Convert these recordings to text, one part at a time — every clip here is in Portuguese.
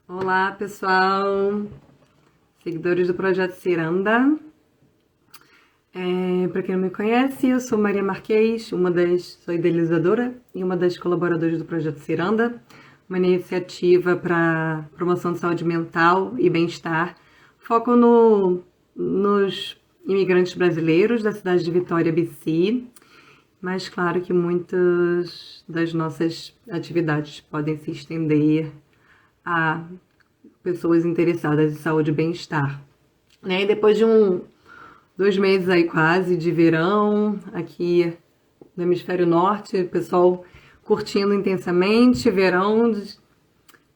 Olá, pessoal, seguidores do Projeto Ciranda. Para quem não me conhece, eu sou Maria Marques, sou idealizadora e uma das colaboradoras do Projeto Ciranda, uma iniciativa para promoção de saúde mental e bem-estar. Foco nos imigrantes brasileiros da cidade de Vitória, BC, mas claro que muitas das nossas atividades podem se estender a pessoas interessadas em saúde e bem-estar. Né? E depois de 2 meses aí quase de verão aqui no hemisfério norte, o pessoal curtindo intensamente, verão,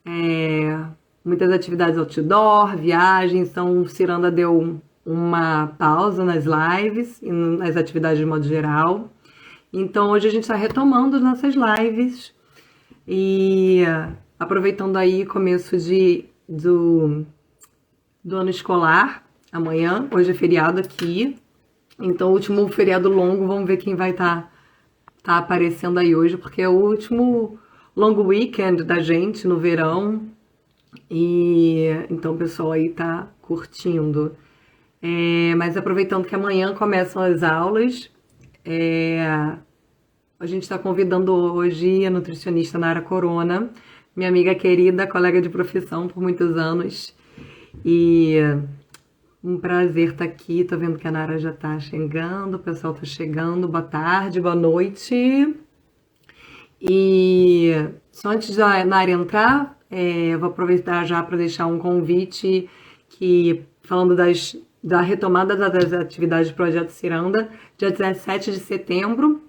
é, muitas atividades outdoor, viagens, então o Ciranda deu uma pausa nas lives e nas atividades de modo geral. Então hoje a gente está retomando nossas lives e aproveitando aí começo do ano escolar, amanhã, hoje é feriado aqui, então o último feriado longo, vamos ver quem vai tá aparecendo aí hoje, porque é o último long weekend da gente no verão, e então o pessoal aí tá curtindo. Mas aproveitando que amanhã começam as aulas, é, a gente está convidando hoje a nutricionista Nara Corona, minha amiga querida, colega de profissão por muitos anos, e um prazer estar aqui. Tô vendo que a Nara já tá chegando, o pessoal tá chegando. Boa tarde, boa noite. E só antes da Nara entrar, eu vou aproveitar já para deixar um convite que, falando da retomada das atividades do Projeto Ciranda, dia 17 de setembro,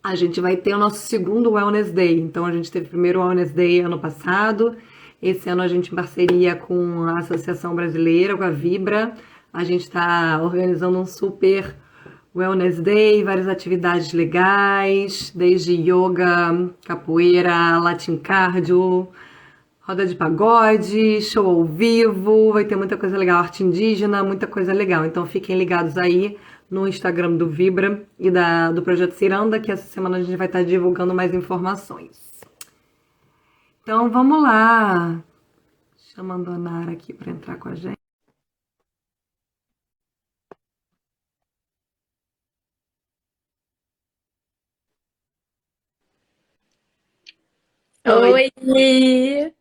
a gente vai ter o nosso segundo Wellness Day. Então, a gente teve o primeiro Wellness Day ano passado. Esse ano, a gente, em parceria com a Associação Brasileira, com a Vibra, a gente está organizando um super Wellness Day, várias atividades legais, desde yoga, capoeira, latin cardio, roda de pagode, show ao vivo, vai ter muita coisa legal, arte indígena, muita coisa legal. Então fiquem ligados aí no Instagram do Vibra e do Projeto Ciranda, que essa semana a gente vai estar divulgando mais informações. Então vamos lá, chamando a Nara aqui para entrar com a gente. Oi, Oi, que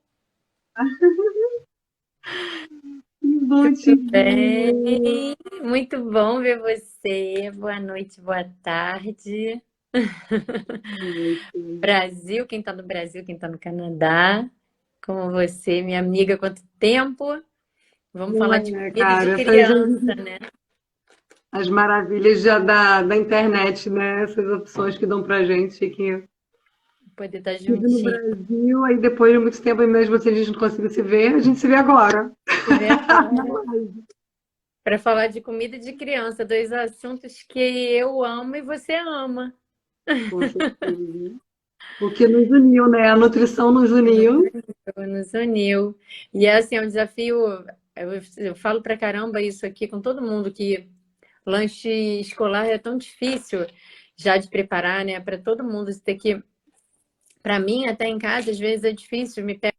bom te tudo bem? ver. Muito bom ver você. Boa noite, boa tarde. Brasil, quem tá no Brasil, quem tá no Canadá, como você, minha amiga, quanto tempo? Vamos falar de comida e de Cara, criança, né? as maravilhas já da internet, né? Essas opções que dão pra gente que Poder estar estive no juntinho, Brasil, aí depois de muito tempo, mesmo assim a gente não conseguiu se ver, a gente se vê agora. se ver agora. Para falar de comida e de criança, dois assuntos que eu amo e você ama. Com certeza. O que nos uniu, né? A nutrição nos uniu. Nos uniu. E é assim, é um desafio. Eu falo pra caramba isso aqui com todo mundo, que lanche escolar é tão difícil já de preparar, né? Para todo mundo você ter que. Para mim, até em casa, às vezes é difícil. Me pega.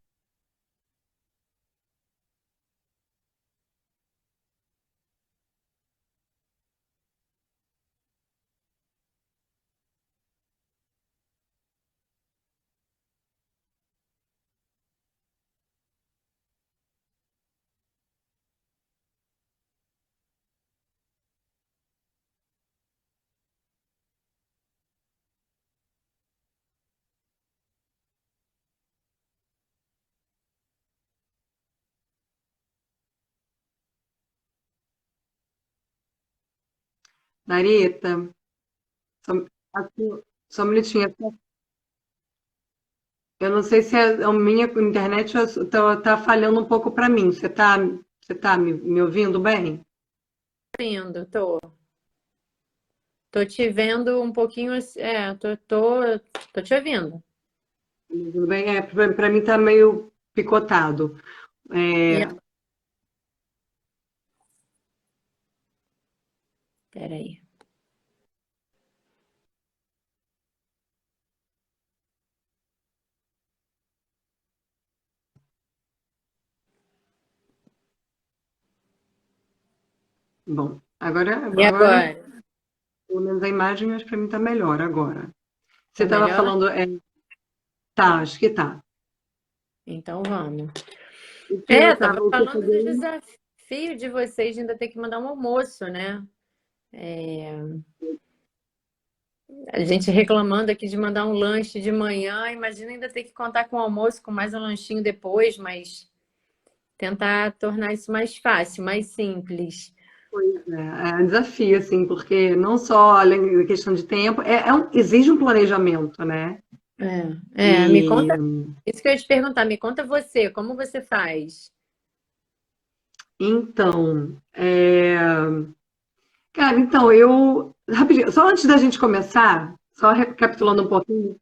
Narita, só, assim, só um minutinho. Eu não sei se é a minha internet tá falhando um pouco para mim. Você tá me ouvindo bem? Indo, tô te vendo um pouquinho. Tô te ouvindo. Tudo bem? Para mim tá meio picotado. E É, peraí. Bom, E agora, agora? pelo menos a imagem, acho que para mim tá melhor agora. Você Tá estava melhor? falando, tá, acho que tá. Então vamos. O que eu Tava tava, o que eu falando do peguei, desafio de vocês de ainda ter que mandar um almoço, né? A gente reclamando aqui de mandar um lanche de manhã, imagina ainda ter que contar com o almoço, com mais um lanchinho depois, mas tentar tornar isso mais fácil, mais simples. é um desafio, assim, porque não só além da questão de tempo, exige um planejamento, né? Me E conta, isso que eu ia te perguntar, me conta você, como você faz? então, cara, então rapidinho, só antes da gente começar, só recapitulando um pouquinho,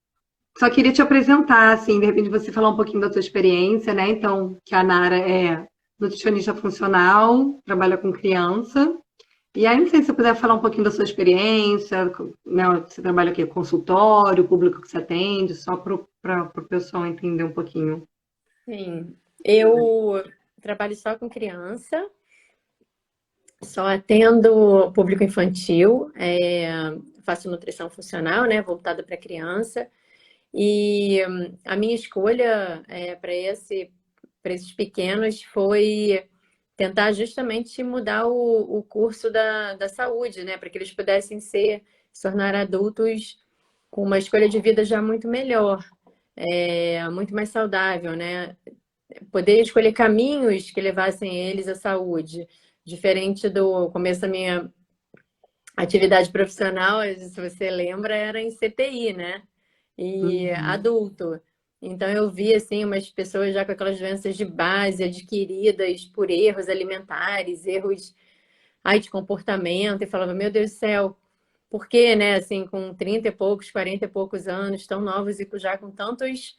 só queria te apresentar, assim, de repente você falar um pouquinho da tua experiência, né? Então, que a Nara é nutricionista funcional, trabalha com criança. E aí, não sei se você puder falar um pouquinho da sua experiência, né? Você trabalha aqui, consultório, o público que você atende, só para o pessoal entender um pouquinho. Sim, eu trabalho só com criança, só atendo público infantil, faço nutrição funcional, né, voltada para criança. E a minha escolha para esses pequenos foi tentar justamente mudar o curso da saúde, né, para que eles pudessem se tornar adultos com uma escolha de vida já muito melhor, muito mais saudável, né? Poder escolher caminhos que levassem eles à saúde, diferente do começo da minha atividade profissional, se você lembra, era em CTI, né? E Uhum, adulto. Então eu vi assim umas pessoas já com aquelas doenças de base adquiridas por erros alimentares, erros de comportamento, e falava, meu Deus do céu, por que, né, assim, com 30 e poucos, 40 e poucos anos, tão novos e já com tantas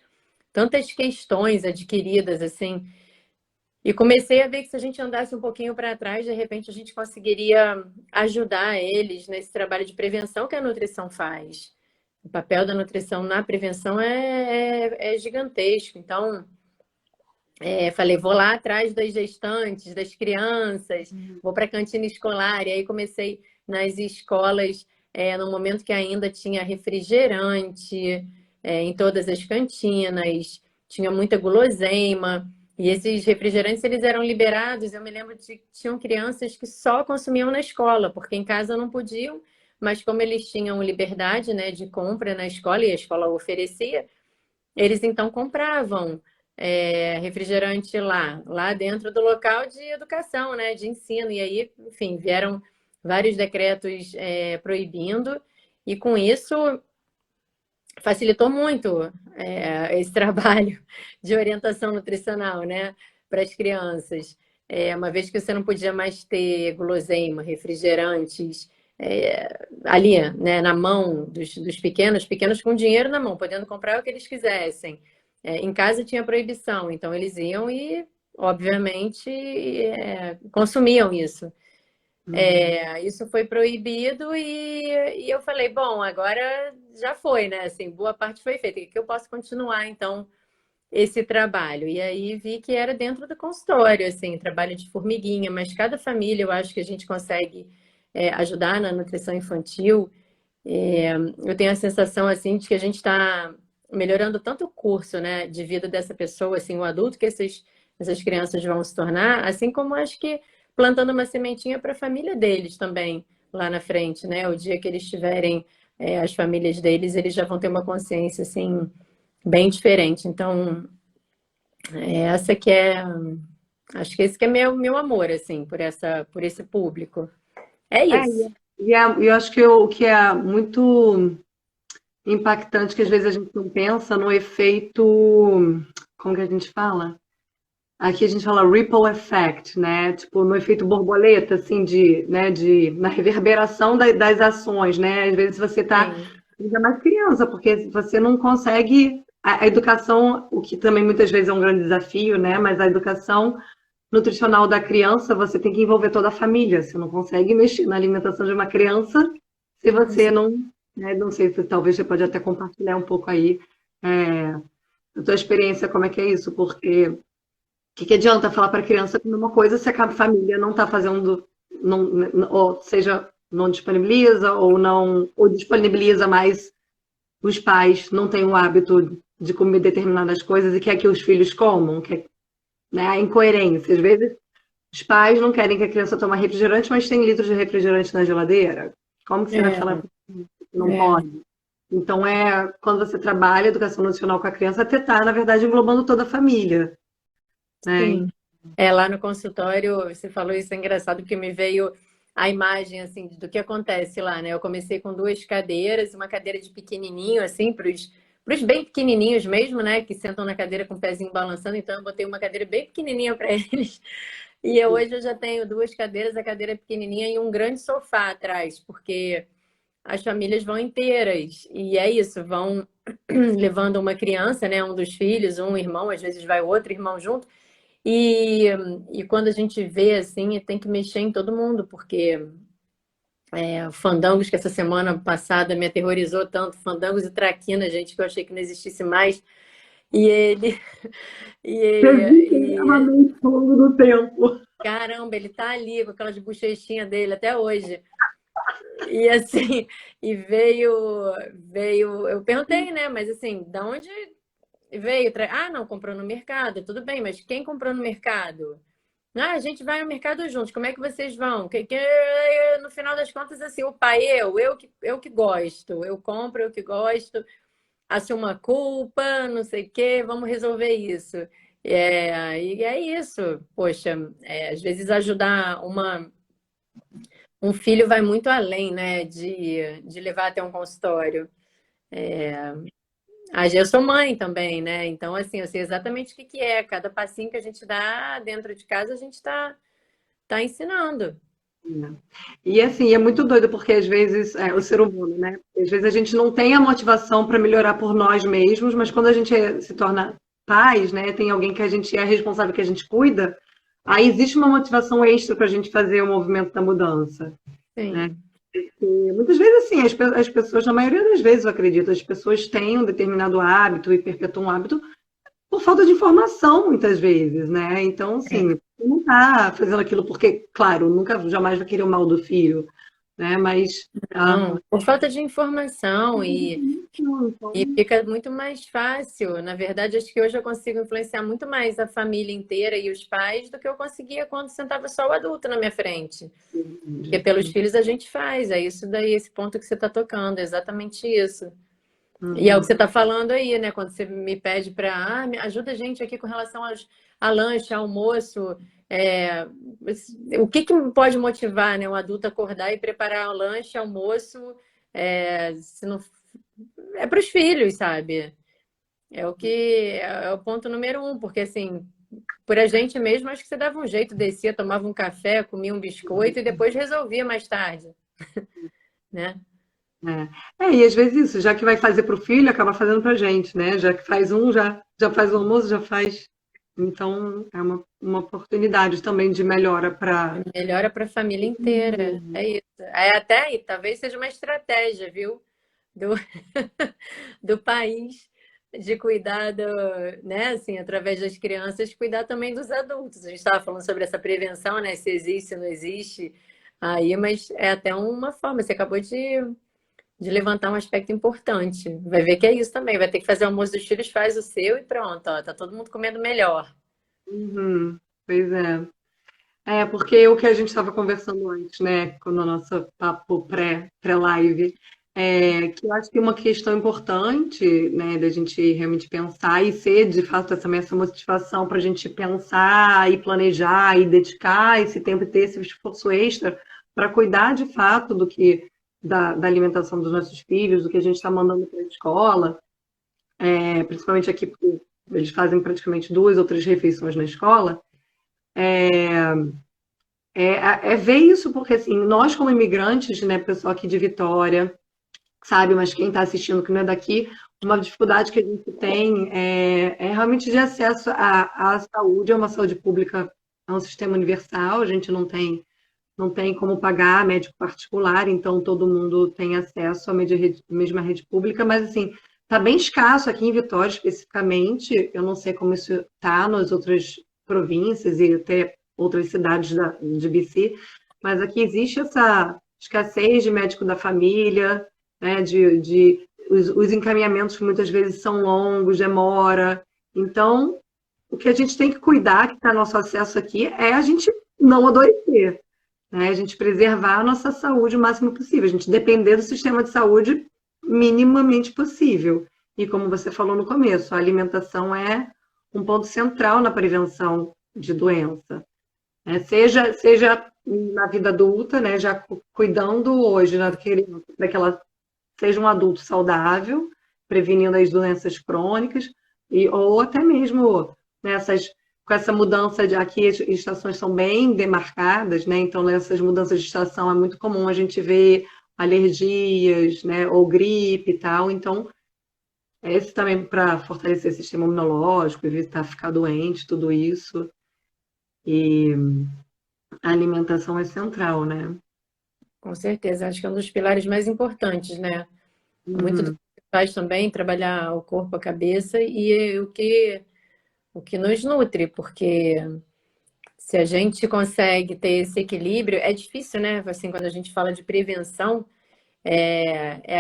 questões adquiridas, assim. E comecei a ver que se a gente andasse um pouquinho para trás, de repente a gente conseguiria ajudar eles nesse trabalho de prevenção que a nutrição faz. O papel da nutrição na prevenção é gigantesco. Então, falei, vou lá atrás das gestantes, das crianças, vou para a cantina escolar. E aí comecei nas escolas, no momento que ainda tinha refrigerante, em todas as cantinas, tinha muita guloseima. E esses refrigerantes, eles eram liberados. Eu me lembro de que tinham crianças que só consumiam na escola, porque em casa não podiam, mas como eles tinham liberdade, né, de compra na escola e a escola oferecia, eles então compravam refrigerante lá dentro do local de educação, né, de ensino. E aí, enfim, vieram vários decretos proibindo, e com isso facilitou muito esse trabalho de orientação nutricional, né, para as crianças. Uma vez que você não podia mais ter guloseima, refrigerantes, ali, né, na mão dos pequenos com dinheiro na mão, podendo comprar o que eles quisessem. Em casa tinha proibição, então eles iam e, obviamente, consumiam isso. uhum. Isso foi proibido e eu falei, bom, agora já foi, né? Assim, boa parte foi feita. O que eu posso continuar, então, esse trabalho? E aí vi que era dentro do consultório, assim, trabalho de formiguinha, mas cada família eu acho que a gente consegue ajudar na nutrição infantil. Eu tenho a sensação, assim, de que a gente está melhorando tanto o curso, né, de vida dessa pessoa, assim, o adulto que essas crianças vão se tornar, assim como acho que plantando uma sementinha para a família deles também, lá na frente, né? O dia que eles tiverem as famílias deles, eles já vão ter uma consciência, assim, bem diferente. Então, essa que acho que esse que é meu amor, assim, por esse público. É É, isso. e eu acho que o que é muito impactante, que às vezes a gente não pensa no efeito, como que a gente fala? Aqui a gente fala ripple effect, né? Tipo, no efeito borboleta, assim, na reverberação das ações, né? Às vezes você tá Sim, ainda mais criança, porque você não consegue a educação, o que também muitas vezes é um grande desafio, né? Mas a educação nutricional da criança, você tem que envolver toda a família. Você não consegue mexer na alimentação de uma criança se com você não, né? Não sei se talvez você pode até compartilhar um pouco aí a tua experiência, como é que é isso, porque que adianta falar para a criança comer uma coisa se a família não está fazendo, ou seja, não disponibiliza ou não, ou disponibiliza, mas os pais não têm o hábito de comer determinadas coisas e quer que os filhos comam, né, a incoerência. Às vezes, os pais não querem que a criança tome refrigerante, mas tem litros de refrigerante na geladeira. Como que você vai É, falar que não é, pode? Então, quando você trabalha educação nutricional com a criança, até tá, na verdade, englobando toda a família, né? sim. É, lá no consultório, você falou isso, é engraçado, porque me veio a imagem, assim, do que acontece lá, né? Eu comecei com duas cadeiras, uma cadeira de pequenininho, assim, para os bem pequenininhos mesmo, né? Que sentam na cadeira com o pezinho balançando. Então, eu botei uma cadeira bem pequenininha para eles. Hoje eu já tenho duas cadeiras, a cadeira pequenininha e um grande sofá atrás, porque as famílias vão inteiras. E é isso, vão levando uma criança, né? Um dos filhos, um irmão, às vezes vai outro irmão junto. E, e quando a gente vê assim, tem que mexer em todo mundo, porque Fandangos, que essa semana passada me aterrorizou tanto, Fandangos e Traquina, gente, que eu achei que não existisse mais. E ele. Resistem E, extremamente ao longo do tempo. caramba, ele tá ali com aquelas bochechinhas dele até hoje. E assim, e veio. Eu perguntei, né? Mas assim, da onde veio? Ah, não, comprou no mercado, tudo bem, mas quem comprou no mercado? Ah, a gente vai no mercado juntos, como é que vocês vão? No final das contas, assim, o pai, eu que gosto, eu compro, eu que gosto, assumo a culpa, não sei o quê, vamos resolver isso. E é isso, poxa, às vezes ajudar um filho vai muito além, né, de levar até um consultório. Eu sou mãe também, né? Então, assim, eu sei exatamente o que que é. Cada passinho que a gente dá dentro de casa, a gente tá ensinando. E assim, é muito doido porque às vezes o ser humano, né? Às vezes a gente não tem a motivação para melhorar por nós mesmos, mas quando a gente se torna pais, né? Tem alguém que a gente é responsável, que a gente cuida, aí existe uma motivação extra para a gente fazer o movimento da mudança, né? Sim. E muitas vezes, assim, as pessoas, na maioria das vezes, eu acredito, as pessoas têm um determinado hábito e perpetuam um hábito por falta de informação, muitas vezes, né? Então, assim, você não está fazendo aquilo porque, claro, nunca, jamais vai querer o mal do filho, né? Mas, Não, por falta de informação então, e fica muito mais fácil. Na verdade, acho que hoje eu consigo influenciar muito mais a família inteira e os pais do que eu conseguia quando sentava só o adulto na minha frente. Porque pelos filhos a gente faz, é isso daí, esse ponto que você está tocando, é exatamente isso. E é o que uhum, você está falando aí, né? Quando você me pede para, me ajuda a gente aqui com relação a lanche, almoço, o que que pode motivar, né, um adulto a acordar e preparar um lanche, almoço, se não, é para os filhos, sabe? É o ponto número um, porque assim, por a gente mesmo, acho que você dava um jeito, descia, tomava um café, comia um biscoito e depois resolvia mais tarde, né? e às vezes isso, já que vai fazer para o filho, acaba fazendo para a gente, né? Já que faz um, já faz o almoço, já faz. Então, é uma oportunidade também de melhora para. Melhora para a família inteira. É isso. Até aí, talvez seja uma estratégia, viu? Do, do país de cuidar né, assim, através das crianças, cuidar também dos adultos. A gente estava falando sobre essa prevenção, né? Se existe, se não existe. Aí, mas é até uma forma. Você acabou de levantar um aspecto importante. Vai ver que é isso também. Vai ter que fazer o almoço dos filhos, faz o seu e pronto, ó, tá todo mundo comendo melhor. Uhum, pois é. Porque o que a gente estava conversando antes, né, no nosso papo pré-live, que eu acho que uma questão importante, né, da gente realmente pensar e ser, de fato, essa motivação para a gente pensar e planejar e dedicar esse tempo e ter esse esforço extra para cuidar de fato da alimentação dos nossos filhos, do que a gente está mandando para a escola, principalmente aqui, porque eles fazem praticamente 2 ou 3 refeições na escola. É ver isso, porque assim, nós como imigrantes, né, pessoal aqui de Vitória, sabe, mas quem está assistindo que não é daqui, uma dificuldade que a gente tem é realmente de acesso à saúde, a uma saúde pública, a um sistema universal, a gente não tem como pagar médico particular, então todo mundo tem acesso à mesma rede pública, mas assim, está bem escasso aqui em Vitória especificamente, eu não sei como isso está nas outras províncias e até outras cidades de BC, mas aqui existe essa escassez de médico da família, né, os encaminhamentos muitas vezes são longos, demora. Então, o que a gente tem que cuidar, que está no nosso acesso aqui, é a gente não adoecer, né? A gente preservar a nossa saúde o máximo possível, a gente depender do sistema de saúde minimamente possível. E como você falou no começo, a alimentação é um ponto central na prevenção de doença, né? Seja na vida adulta, né? Já cuidando hoje daquela seja um adulto saudável, prevenindo as doenças crônicas, ou até mesmo nessas, com essa mudança de aqui as estações são bem demarcadas, né? Então nessas mudanças de estação é muito comum a gente ver alergias, né? Ou gripe e tal. Então esse também para fortalecer o sistema imunológico, evitar ficar doente, tudo isso. E a alimentação é central, né? Com certeza, acho que é um dos pilares mais importantes, né? Muito do Uhum. que faz também trabalhar o corpo, a cabeça e o que nos nutre, porque se a gente consegue ter esse equilíbrio, é difícil, né? Assim, quando a gente fala de prevenção, é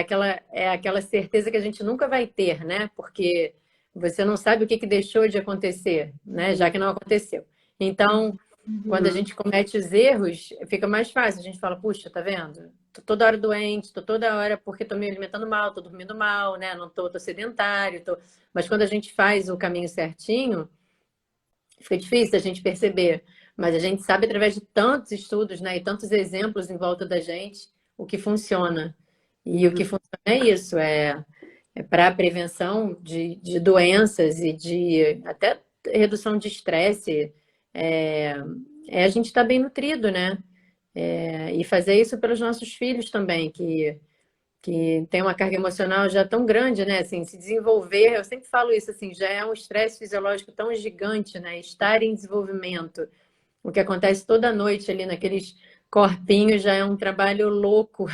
aquela certeza que a gente nunca vai ter, né? Porque você não sabe o que que deixou de acontecer, né? Já que não aconteceu. Então, quando a Uhum. gente comete os erros, fica mais fácil. A gente fala, puxa, tá vendo? Tô toda hora doente, tô toda hora porque tô me alimentando mal, tô dormindo mal, né? Não tô sedentário, tô... Mas quando a gente faz o caminho certinho, fica difícil a gente perceber. Mas a gente sabe através de tantos estudos, né? E tantos exemplos em volta da gente, o que funciona. E o que Uhum. funciona é isso, é para a prevenção de doenças e de até redução de estresse. É, a gente estar bem nutrido, né? E fazer isso pelos nossos filhos também, que tem uma carga emocional já tão grande, né? Assim, se desenvolver, eu sempre falo isso, assim, já é um estresse fisiológico tão gigante, né? Estar em desenvolvimento. O que acontece toda noite ali naqueles corpinhos já é um trabalho louco,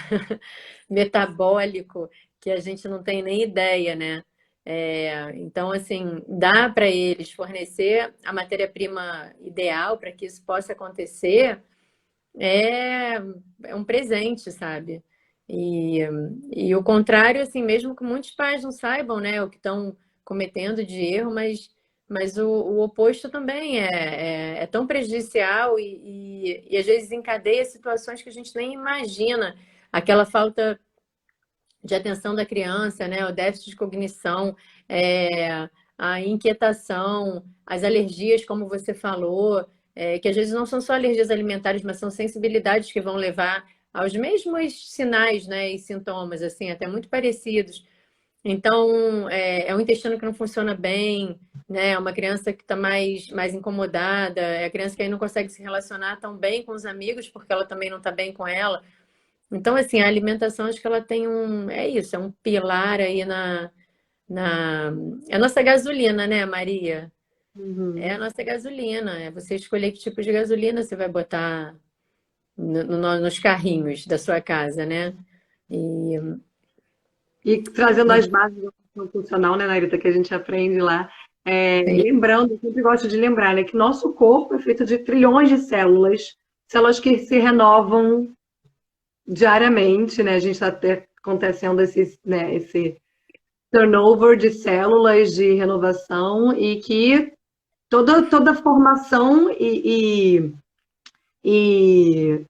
metabólico, que a gente não tem nem ideia, né? Então, assim, dá para eles fornecer a matéria-prima ideal para que isso possa acontecer, é, é um presente, sabe? E, e o contrário, assim, mesmo que muitos pais não saibam, né, o que estão cometendo de erro, mas o oposto também é tão prejudicial e às vezes encadeia situações que a gente nem imagina. Aquela falta de atenção da criança, né, o déficit de cognição, a inquietação, as alergias, como você falou, que às vezes não são só alergias alimentares, mas são sensibilidades que vão levar aos mesmos sinais, né, e sintomas, assim, até muito parecidos. Então, é um intestino que não funciona bem, né? É uma criança que está mais incomodada, é a criança que aí não consegue se relacionar tão bem com os amigos, porque ela também não está bem com ela. Então, assim, a alimentação, acho que ela tem é isso, é um pilar aí na... É a nossa gasolina, né, Maria? É Uhum. a nossa gasolina, é você escolher que tipo de gasolina você vai botar nos carrinhos da sua casa, né? E, E trazendo as e bases da nutrição funcional, né, Narita, que a gente aprende lá. sim, Lembrando, eu sempre gosto de lembrar, né, que nosso corpo é feito de trilhões de células, células que se renovam diariamente, né? A gente está até acontecendo esse turnover de células de renovação e que toda formação e, e,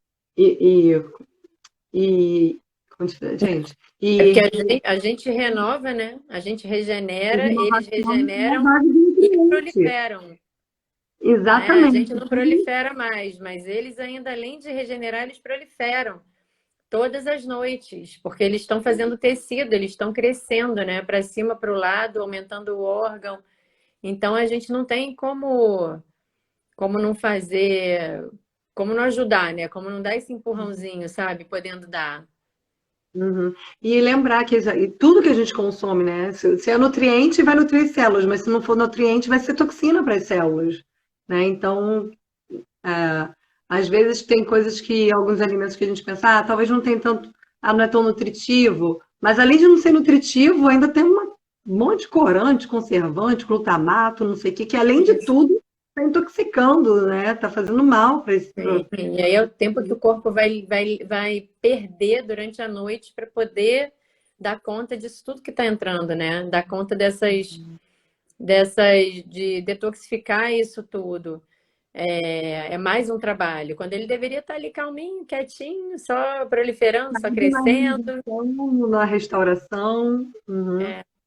e gente, é porque e a gente renova, né? A gente a regenera, eles renovação é a regeneram base do e nutriente. proliferam, né? A gente Exatamente. não prolifera mais, mas eles ainda, além de regenerar, eles proliferam todas as noites, porque eles estão fazendo tecido, eles estão crescendo, né? Para cima, para o lado, aumentando o órgão. Então a gente não tem como não fazer, como não ajudar, né? Como não dar esse empurrãozinho, sabe? Podendo dar. Uhum. E lembrar que e tudo que a gente consome, né? Se é nutriente, vai nutrir as células, mas se não for nutriente, vai ser toxina para as células, né? Então, é, às vezes tem coisas que, alguns alimentos que a gente pensa, talvez não tem tanto, não é tão nutritivo, mas além de não ser nutritivo, ainda tem um monte de corante, conservante, glutamato, não sei o que além de Isso. tudo, está intoxicando, né? Tá fazendo mal para esse. E aí é o tempo que o corpo vai perder durante a noite para poder dar conta disso tudo que está entrando, né? Dar conta de detoxificar isso tudo. É mais um trabalho. Quando ele deveria estar ali calminho, quietinho, só proliferando, só crescendo. Na restauração. Uhum.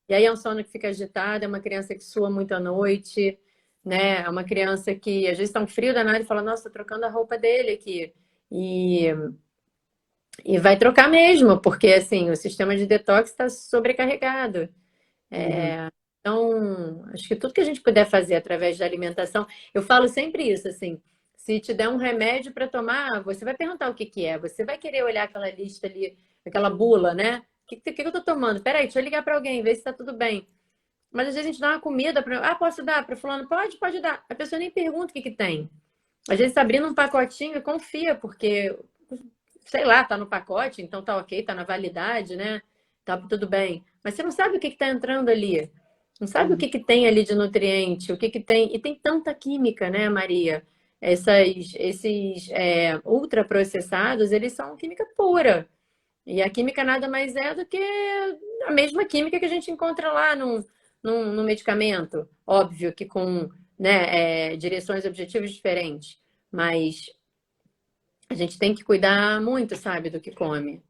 E aí é um sono que fica agitado, é uma criança que sua muito à noite, né? É uma criança que às vezes está um frio danado e fala, nossa, tô trocando a roupa dele aqui. E, e vai trocar mesmo, porque assim, o sistema de detox está sobrecarregado. Então, acho que tudo que a gente puder fazer através da alimentação, eu falo sempre isso, assim, se te der um remédio para tomar, você vai perguntar o que que é, você vai querer olhar aquela lista ali, aquela bula, né? O que eu tô tomando? Peraí, deixa eu ligar para alguém, ver se tá tudo bem. Mas às vezes a gente dá uma comida para, posso dar para fulano? Pode dar. A pessoa nem pergunta o que que tem. Às vezes tá abrindo um pacotinho e confia, porque sei lá, tá no pacote, então tá ok, tá na validade, né? Tá tudo bem. Mas você não sabe o que que tá entrando ali. Não sabe o que que tem ali de nutriente, o que que tem. E tem tanta química, né, Maria? Esses ultraprocessados, eles são química pura. E a química nada mais é do que a mesma química que a gente encontra lá no medicamento. Óbvio que com, né, direções objetivas diferentes. Mas a gente tem que cuidar muito, sabe, do que come.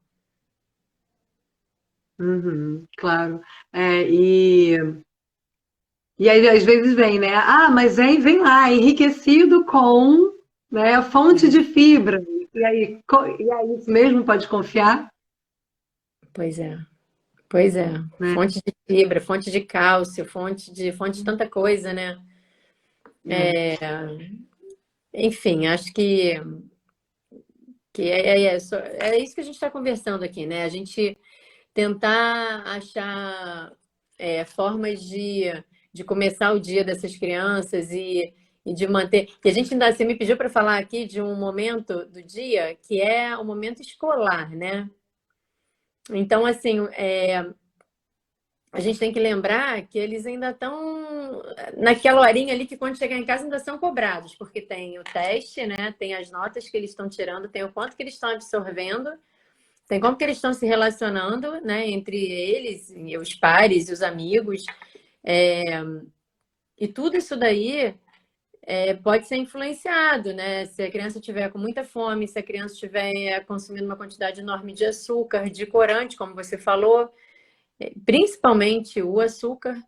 Uhum, claro. E aí, às vezes vem, né? Ah, mas vem lá, enriquecido com, né, fonte de fibra. E aí, isso mesmo pode confiar, Pois é, pois é. né? Fonte de fibra, fonte de cálcio, fonte de tanta coisa, né? É. Enfim, acho que é isso que a gente está conversando aqui, né? A gente tentar achar formas de começar o dia dessas crianças e de manter. E a gente ainda, você me pediu para falar aqui de um momento do dia que é o momento escolar, né? Então, assim, a gente tem que lembrar que eles ainda estão naquela horinha ali que quando chegar em casa ainda são cobrados, porque tem o teste, né? Tem as notas que eles estão tirando, tem o quanto que eles estão absorvendo, tem como que eles estão se relacionando, né? Entre eles, e os pares e os amigos. E tudo isso daí pode ser influenciado, né? Se a criança estiver com muita fome, se a criança estiver consumindo uma quantidade enorme de açúcar, de corante, como você falou, principalmente o açúcar.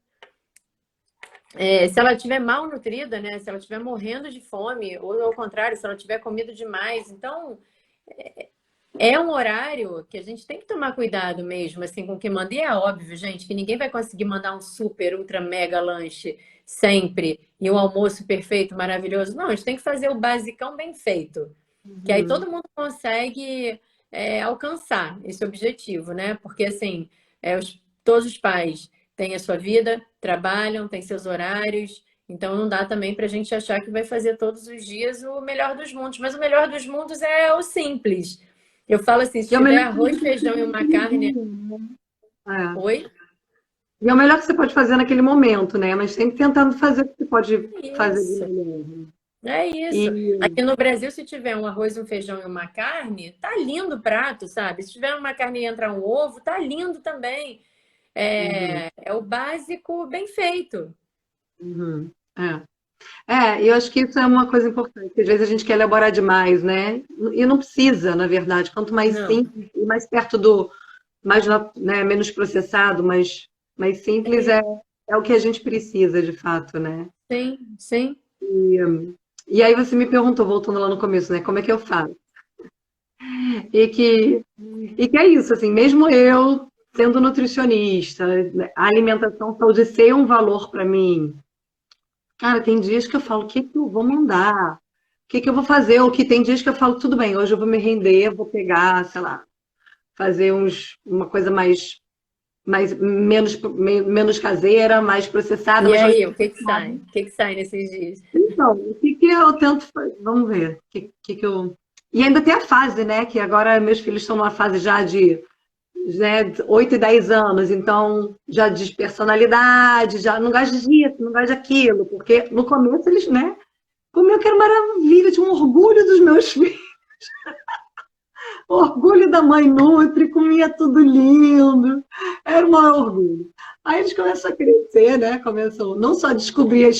Se ela estiver mal nutrida, né? Se ela estiver morrendo de fome, ou ao contrário, se ela tiver comido demais. Então, é um horário que a gente tem que tomar cuidado mesmo, assim, com o que manda. E é óbvio, gente, que ninguém vai conseguir mandar um super, ultra, mega lanche sempre e um almoço perfeito, maravilhoso. Não, a gente tem que fazer o basicão bem feito. Que aí todo mundo consegue alcançar esse objetivo, né? Porque, assim, todos os pais têm a sua vida, trabalham, têm seus horários. Então, não dá também para a gente achar que vai fazer todos os dias o melhor dos mundos. Mas o melhor dos mundos é o simples. Eu falo assim, se E é o tiver melhor, arroz, feijão e uma carne. é. Oi? E é o melhor que você pode fazer naquele momento, né? Mas sempre tentando fazer o que você pode fazer de Isso. melhor. É isso. E Aqui no Brasil, se tiver um arroz, um feijão e uma carne, tá lindo o prato, sabe? Se tiver uma carne e entrar um ovo, tá lindo também. É o básico bem feito. uhum, é. E eu acho que isso é uma coisa importante, que às vezes a gente quer elaborar demais, né? E não precisa, na verdade. Quanto mais Não. simples e mais perto né, menos processado, mais simples é o que a gente precisa, de fato, né? Sim, sim. E aí você me perguntou, voltando lá no começo, né? Como é que eu faço? E que é isso, assim, mesmo eu sendo nutricionista, né, a alimentação pode ser um valor para mim. Cara, tem dias que eu falo, o que que eu vou mandar? O que que eu vou fazer? Ou que tem dias que eu falo, tudo bem, hoje eu vou me render, vou pegar, sei lá, fazer uma coisa menos caseira, mais processada, E mas vai aí, ser. o que que sai? O que que sai nesses dias? Então, o que que eu tento fazer? Vamos ver. O que que eu. E ainda tem a fase, né? Que agora meus filhos estão numa fase já de, né, 8 e 10 anos, então já diz personalidade, já não gosta disso, não gosta daquilo, porque no começo eles, né? Comia que era maravilha, tinha um orgulho dos meus filhos, orgulho da mãe Nutri, comia tudo lindo, era o maior orgulho. Aí eles começam a crescer, né? Começam não só a descobrir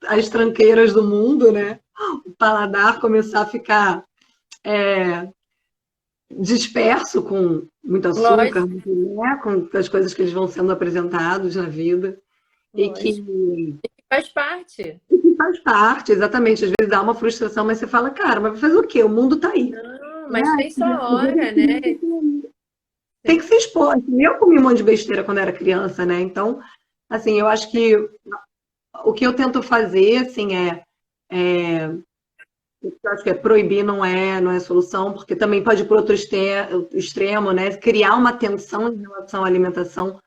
as tranqueiras do mundo, né? O paladar começar a ficar disperso com muito açúcar, Lógico, muito, né? Com as coisas que eles vão sendo apresentados na vida. E lógico. que Faz parte. faz parte, exatamente. Às vezes dá uma frustração, mas você fala, cara, mas fazer o quê? O mundo tá aí. Não, Né? mas tem sua hora, né? Tem que se expor. Assim, eu comi um monte de besteira quando era criança, né? Então, assim, eu acho que o que eu tento fazer, assim, eu acho que proibir não é solução, porque também pode ir para outro extremo, né? Criar uma tensão em relação à alimentação.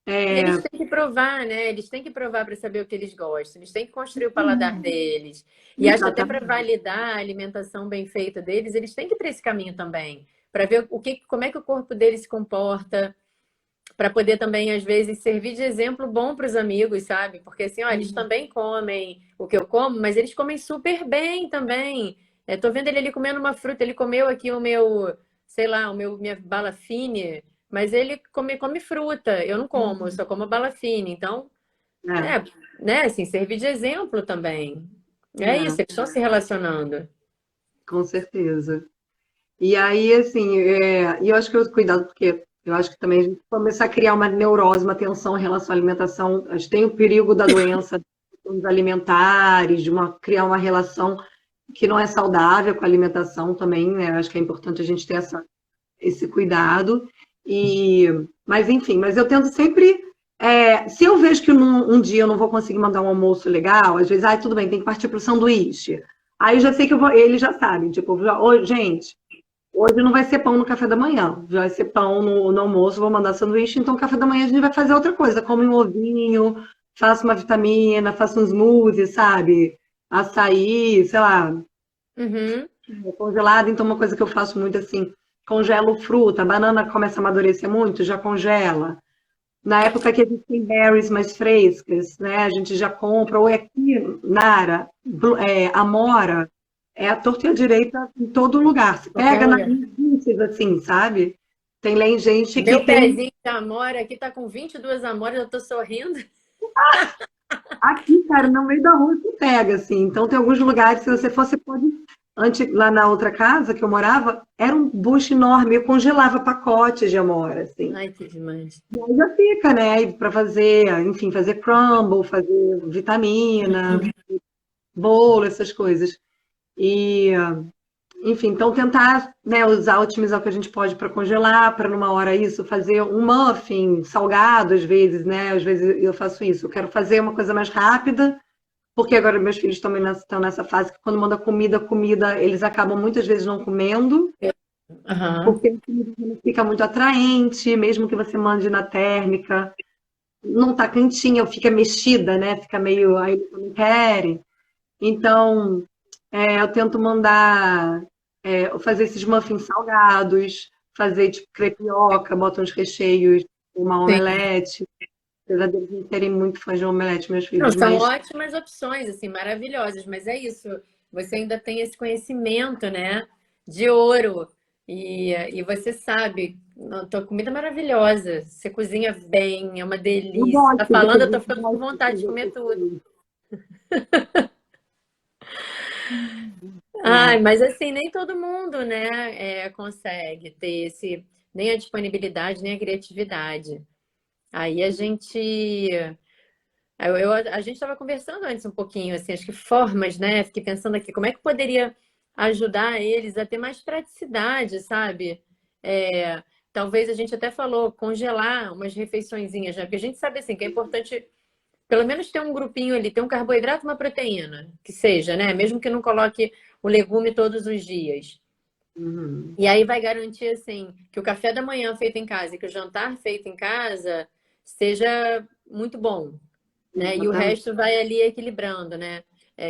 E eles têm que provar, né? Eles têm que provar para saber o que eles gostam. Eles têm que construir o paladar deles. E acho que até para Exatamente. validar a alimentação bem feita deles, eles têm que ir para esse caminho também, para ver como é que o corpo deles se comporta, para poder também às vezes servir de exemplo bom para os amigos, sabe? Porque assim, ó, eles também comem o que eu como, mas eles comem super bem também. Tô vendo ele ali comendo uma fruta, ele comeu aqui o meu, sei lá, minha bala fine, mas ele come fruta. Eu não como, eu só como bala fine. Então, É, né, assim, servir de exemplo também. É é, isso, eles estão se relacionando. com certeza. E aí, assim, e eu acho que eu cuidado, porque eu acho que também a gente começar a criar uma neurose, uma tensão em relação à alimentação, a gente tem o perigo da doença dos alimentares, criar uma relação que não é saudável com a alimentação também, né? Eu acho que é importante a gente ter esse cuidado. Mas enfim, mas eu tento sempre. Se eu vejo que um dia eu não vou conseguir mandar um almoço legal, às vezes, tudo bem, tem que partir para o sanduíche. Aí eu já sei que eu vou, eles já sabem, tipo, gente, hoje não vai ser pão no café da manhã, vai ser pão no almoço, vou mandar sanduíche, então café da manhã a gente vai fazer outra coisa, come um ovinho, faça uma vitamina, faça um smoothie, sabe? Açaí, sei lá, Uhum. congelado, então uma coisa que eu faço muito assim, congelo fruta, a banana começa a amadurecer muito, já congela. Na época que a gente tem berries mais frescas, né, a gente já compra, ou é aqui, Nara, amora, é a torta e a direita em todo lugar. Se Qualquer pega na lugar. linguiça, assim, sabe? Tem lá gente que Meu tem. pezinho de amora aqui tá com 22 amoras, eu tô sorrindo. Aqui, cara, no meio da rua você pega, assim. Então tem alguns lugares, se você for, você pode. Antes, lá na outra casa que eu morava, era um bucho enorme, eu congelava pacotes de amora, assim. Ai, que demais. Aí já fica, né? Para fazer, enfim, fazer crumble, fazer vitamina, bolo, essas coisas. E, enfim, então tentar, né, otimizar o que a gente pode para congelar, para numa hora isso, fazer um muffin salgado, às vezes, né? Às vezes eu faço isso. Eu quero fazer uma coisa mais rápida, porque agora meus filhos também estão nessa fase que quando manda comida, eles acabam muitas vezes não comendo, Aham. porque a comida não fica muito atraente, mesmo que você mande na térmica, não tá quentinha, ou fica mexida, né? Fica meio, aí eles não querem. Então, eu tento mandar fazer esses muffins salgados, fazer tipo crepioca, boto uns recheios, uma Sim. omelete. Apesar deles não serem muito fãs de omelete, meus Não, filhos, são mas ótimas opções, assim, maravilhosas, mas é isso, você ainda tem esse conhecimento, né, de ouro, e você sabe, não, tua comida é maravilhosa, você cozinha bem, é uma eu delícia. Tá gosto de falando, eu cozinhar, tô ficando com gosto de vontade de fazer comer essas tudo. coisas. Ai, mas assim, nem todo mundo, né, consegue ter nem a disponibilidade, nem a criatividade. Aí a gente estava conversando antes um pouquinho, assim, acho que formas, né? Fiquei pensando aqui, como é que poderia ajudar eles a ter mais praticidade, sabe? É, talvez a gente até falou congelar umas refeiçõezinhas, né? Porque a gente sabe assim que é importante pelo menos ter um grupinho ali, ter um carboidrato e uma proteína, que seja, né? Mesmo que não coloque o legume todos os dias. Uhum. E aí vai garantir assim que o café da manhã feito em casa e que o jantar feito em casa seja muito bom, né? E o Exatamente. resto vai ali equilibrando, né?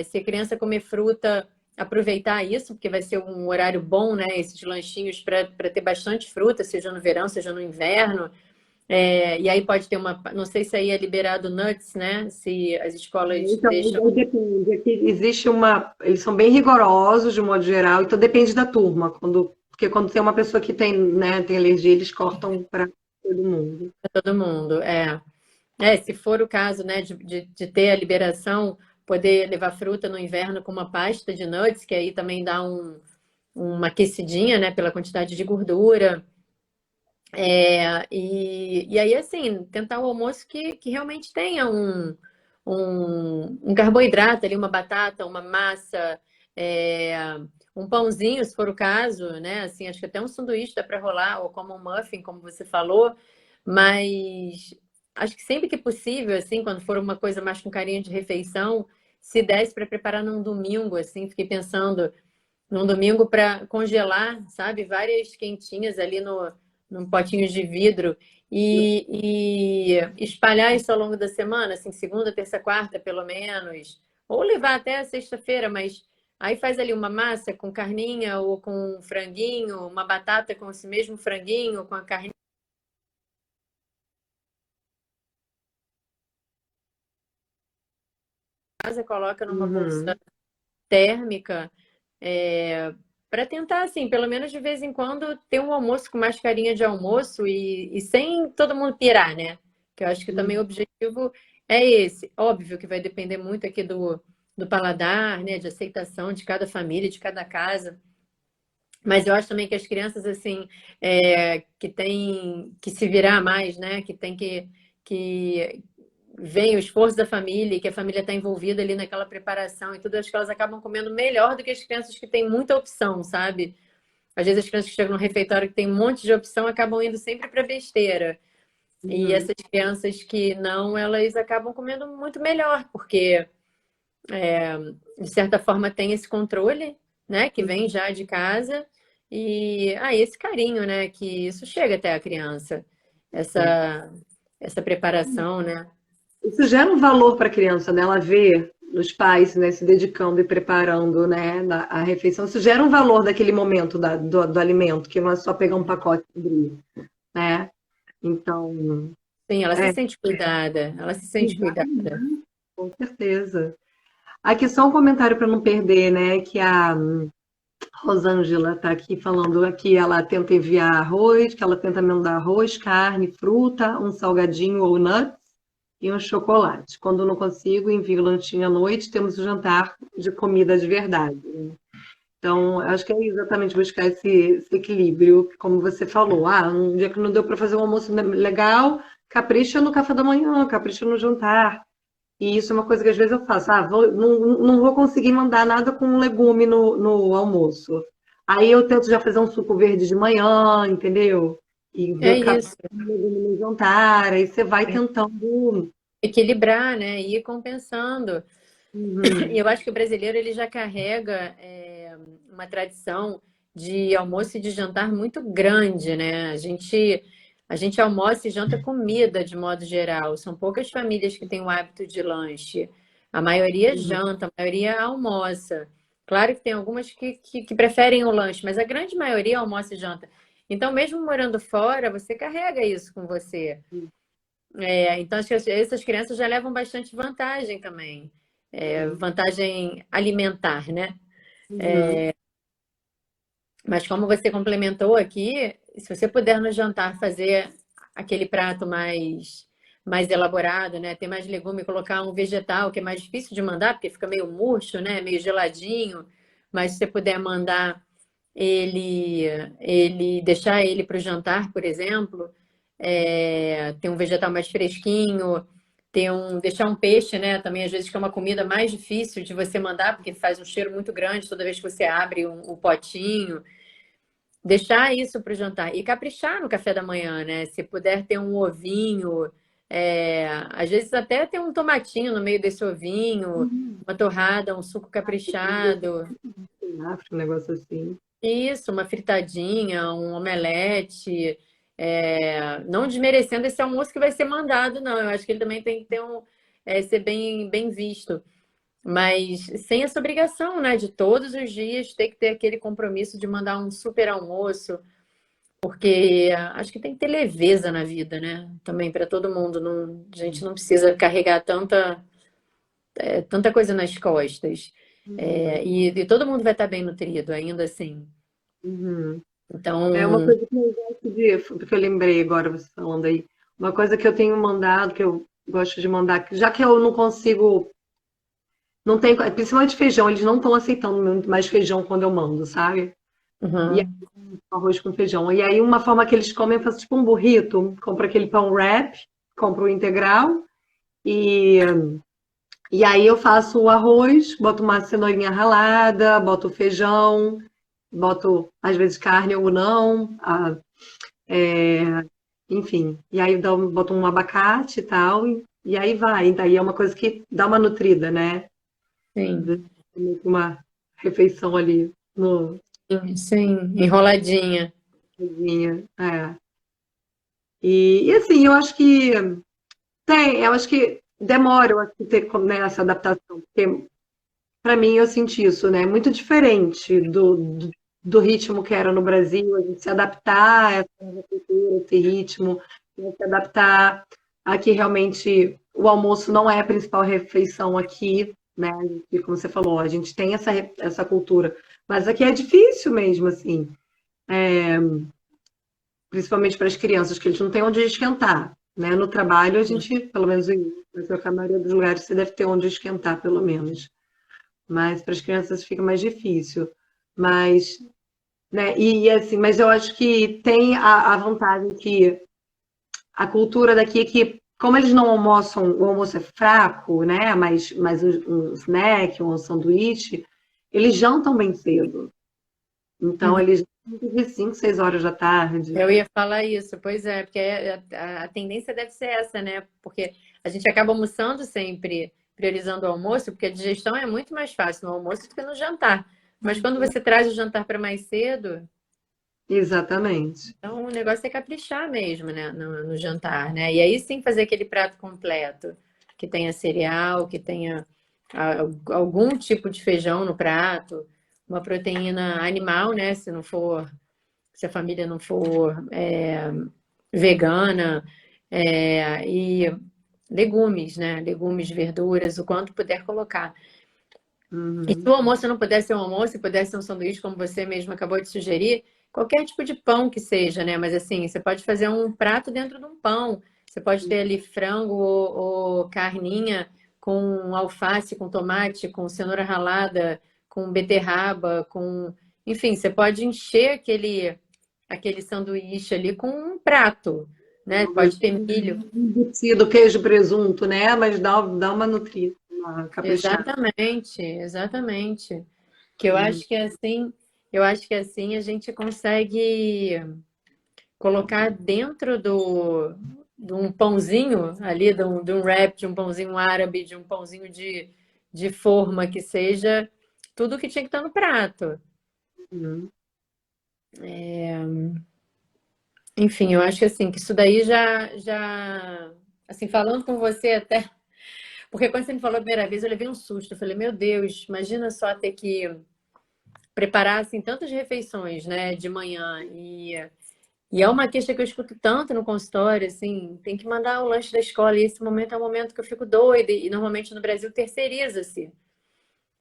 Se a criança comer fruta, aproveitar isso, porque vai ser um horário bom, né? Esses lanchinhos para ter bastante fruta, seja no verão, seja no inverno. E aí pode ter uma. Não sei se aí é liberado nuts, né? Se as escolas Então, deixam. aí depende. Aqui existe uma. Eles são bem rigorosos de modo geral, então depende da turma. Porque quando tem uma pessoa que tem, né, tem alergia, eles cortam para todo mundo. Para todo mundo. Se for o caso, né, de ter a liberação, poder levar fruta no inverno com uma pasta de nuts, que aí também dá uma aquecidinha, né, pela quantidade de gordura. E aí, assim, tentar o almoço que realmente tenha um carboidrato ali, uma batata, uma massa, é, um pãozinho, se for o caso, né? Assim, acho que até um sanduíche dá para rolar, ou como um muffin, como você falou, mas acho que sempre que possível, assim, quando for uma coisa mais com carinho de refeição, se desse para preparar num domingo, assim, fiquei pensando num domingo para congelar, sabe? Várias quentinhas ali no, num potinho de vidro e espalhar isso ao longo da semana, assim, segunda, terça, quarta, pelo menos. Ou levar até a sexta-feira, mas aí faz ali uma massa com carninha ou com franguinho, uma batata com esse mesmo franguinho, com a carninha, coloca numa bolsa Uhum. térmica. Para tentar, assim, pelo menos de vez em quando, ter um almoço com mais carinha de almoço e sem todo mundo pirar, né? Que eu acho que também o objetivo é esse. Óbvio que vai depender muito aqui do paladar, né? De aceitação de cada família, de cada casa. Mas eu acho também que as crianças, assim, que tem que se virar mais, né? Que tem que vem o esforço da família e que a família está envolvida ali naquela preparação e tudo, acho que elas acabam comendo melhor do que as crianças que têm muita opção, sabe? Às vezes as crianças que chegam no refeitório que tem um monte de opção acabam indo sempre para besteira. E Uhum. essas crianças que não, elas acabam comendo muito melhor, porque de certa forma tem esse controle, né, que vem já de casa e esse carinho, né, que isso chega até a criança. Essa essa preparação, né? Isso gera um valor para a criança, né? Ela vê os pais, né, se dedicando e preparando, né, a refeição. Isso gera um valor daquele momento do alimento, que não é só pegar um pacote e abrir, né? Então, Sim, ela se é, sente cuidada, ela se sente cuidada. exatamente, com certeza. Aqui só um comentário para não perder, né? Que a Rosângela está aqui falando que ela tenta enviar arroz, que ela tenta mandar arroz, carne, fruta, um salgadinho ou nuts e um chocolate. Quando não consigo, envio lanchinho à noite, temos o jantar de comida de verdade. Então, acho que é exatamente buscar esse equilíbrio, como você falou. Ah, um dia que não deu para fazer um almoço legal, capricha no café da manhã, capricha no jantar. E isso é uma coisa que às vezes eu faço. Não vou conseguir mandar nada com legume no almoço. Aí eu tento já fazer um suco verde de manhã, entendeu? E ver É o café isso. com legume no jantar. Aí você vai tentando. Equilibrar, né? E ir compensando. E Uhum, eu acho que o brasileiro ele já carrega uma tradição de almoço e de jantar muito grande, né? A gente almoça e janta comida de modo geral. São poucas famílias que têm o hábito de lanche. A maioria uhum. janta, a maioria almoça. Claro que tem algumas que preferem o lanche, mas a grande maioria almoça e janta. Então, mesmo morando fora, você carrega isso com você. Então, acho que essas crianças já levam bastante vantagem também. Vantagem alimentar, né? Uhum. Mas como você complementou aqui, se você puder no jantar fazer aquele prato mais elaborado, né? Ter mais legume, colocar um vegetal, que é mais difícil de mandar, porque fica meio murcho, né? Meio geladinho. Mas se você puder mandar ele, ele deixar ele para o jantar, por exemplo, ter um vegetal mais fresquinho, deixar um peixe, né? Também às vezes que é uma comida mais difícil de você mandar, porque faz um cheiro muito grande toda vez que você abre o potinho. Deixar isso para o jantar e caprichar no café da manhã, né? Se puder ter um ovinho, às vezes até ter um tomatinho no meio desse ovinho, uma torrada, um suco caprichado. Acho um negócio assim. Isso, uma fritadinha, um omelete. Não desmerecendo esse almoço que vai ser mandado, não. Eu acho que ele também tem que ter ser bem visto. Mas sem essa obrigação, né? De todos os dias ter que ter aquele compromisso de mandar um super almoço porque acho que tem que ter leveza na vida, né? Também para todo mundo. A gente não precisa carregar tanta coisa nas costas. Uhum. E todo mundo vai estar bem nutrido, ainda assim. Uhum. É uma Então, coisa que eu gosto de, porque eu lembrei agora você falando aí, uma coisa que eu tenho mandado, que eu gosto de mandar, já que eu não consigo, não tem, principalmente feijão, eles não estão aceitando muito mais feijão quando eu mando, sabe? E aí, uhum, arroz com feijão. E aí uma forma que eles comem, eu faço tipo um burrito, compro aquele pão wrap, compro o integral e aí eu faço o arroz, boto uma cenourinha ralada, boto o feijão, boto às vezes carne ou não, enfim. E aí boto um abacate e tal, e aí vai. Daí é uma coisa que dá uma nutrida, né? sim, Uma refeição ali no sim, enroladinha. cozinha. É. E assim, eu acho que demora, eu acho que ter né, essa adaptação, porque para mim eu senti isso, né? Muito diferente do ritmo que era no Brasil, a gente se adaptar a essa nova cultura, esse ritmo, a gente se adaptar a que realmente o almoço não é a principal refeição aqui, né? E como você falou, a gente tem essa cultura, mas aqui é difícil mesmo, assim, principalmente para as crianças, que eles não têm onde esquentar. Né? No trabalho, a gente, pelo menos na maioria dos lugares, você deve ter onde esquentar, pelo menos. Mas para as crianças fica mais difícil. Mas, né, e assim, mas eu acho que tem a vantagem que a cultura daqui é que, como eles não almoçam, o almoço é fraco, né? Mais um snack, um sanduíche, eles jantam bem cedo. Então, Uhum. eles jantam de 5, 6 horas da tarde. Eu ia falar isso, pois é, porque a tendência deve ser essa, né? Porque a gente acaba almoçando sempre priorizando o almoço, porque a digestão é muito mais fácil no almoço do que no jantar. Mas quando você traz o jantar para mais cedo, Exatamente. então o negócio é caprichar mesmo, né? No jantar, né? E aí sim fazer aquele prato completo, que tenha cereal, que tenha algum tipo de feijão no prato, uma proteína animal, né? Se a família não for vegana, e legumes, né? Legumes, verduras, o quanto puder colocar. E se o Uhum. almoço não puder ser um almoço, e puder ser um sanduíche, como você mesmo acabou de sugerir, qualquer tipo de pão que seja, né? Mas assim, você pode fazer um prato dentro de um pão. Você pode ter ali frango ou carninha com alface, com tomate, com cenoura ralada, com beterraba, com... Enfim, você pode encher aquele sanduíche ali com um prato, né? Pode ter milho. Embutido, queijo, presunto, né? Mas dá uma nutrida, uma caprichada. Exatamente, exatamente. Que eu acho que assim a gente consegue colocar dentro de um pãozinho ali, de um wrap, de um pãozinho árabe, de um pãozinho de forma que seja tudo que tinha que estar no prato. Uhum. Enfim, eu acho que assim, que isso daí assim, falando com você até, porque quando você me falou a primeira vez, eu levei um susto. Eu falei, meu Deus, imagina só ter que preparar assim tantas refeições, né, de manhã e é uma queixa que eu escuto tanto no consultório, assim, tem que mandar o lanche da escola e esse momento é um momento que eu fico doida e normalmente no Brasil terceiriza-se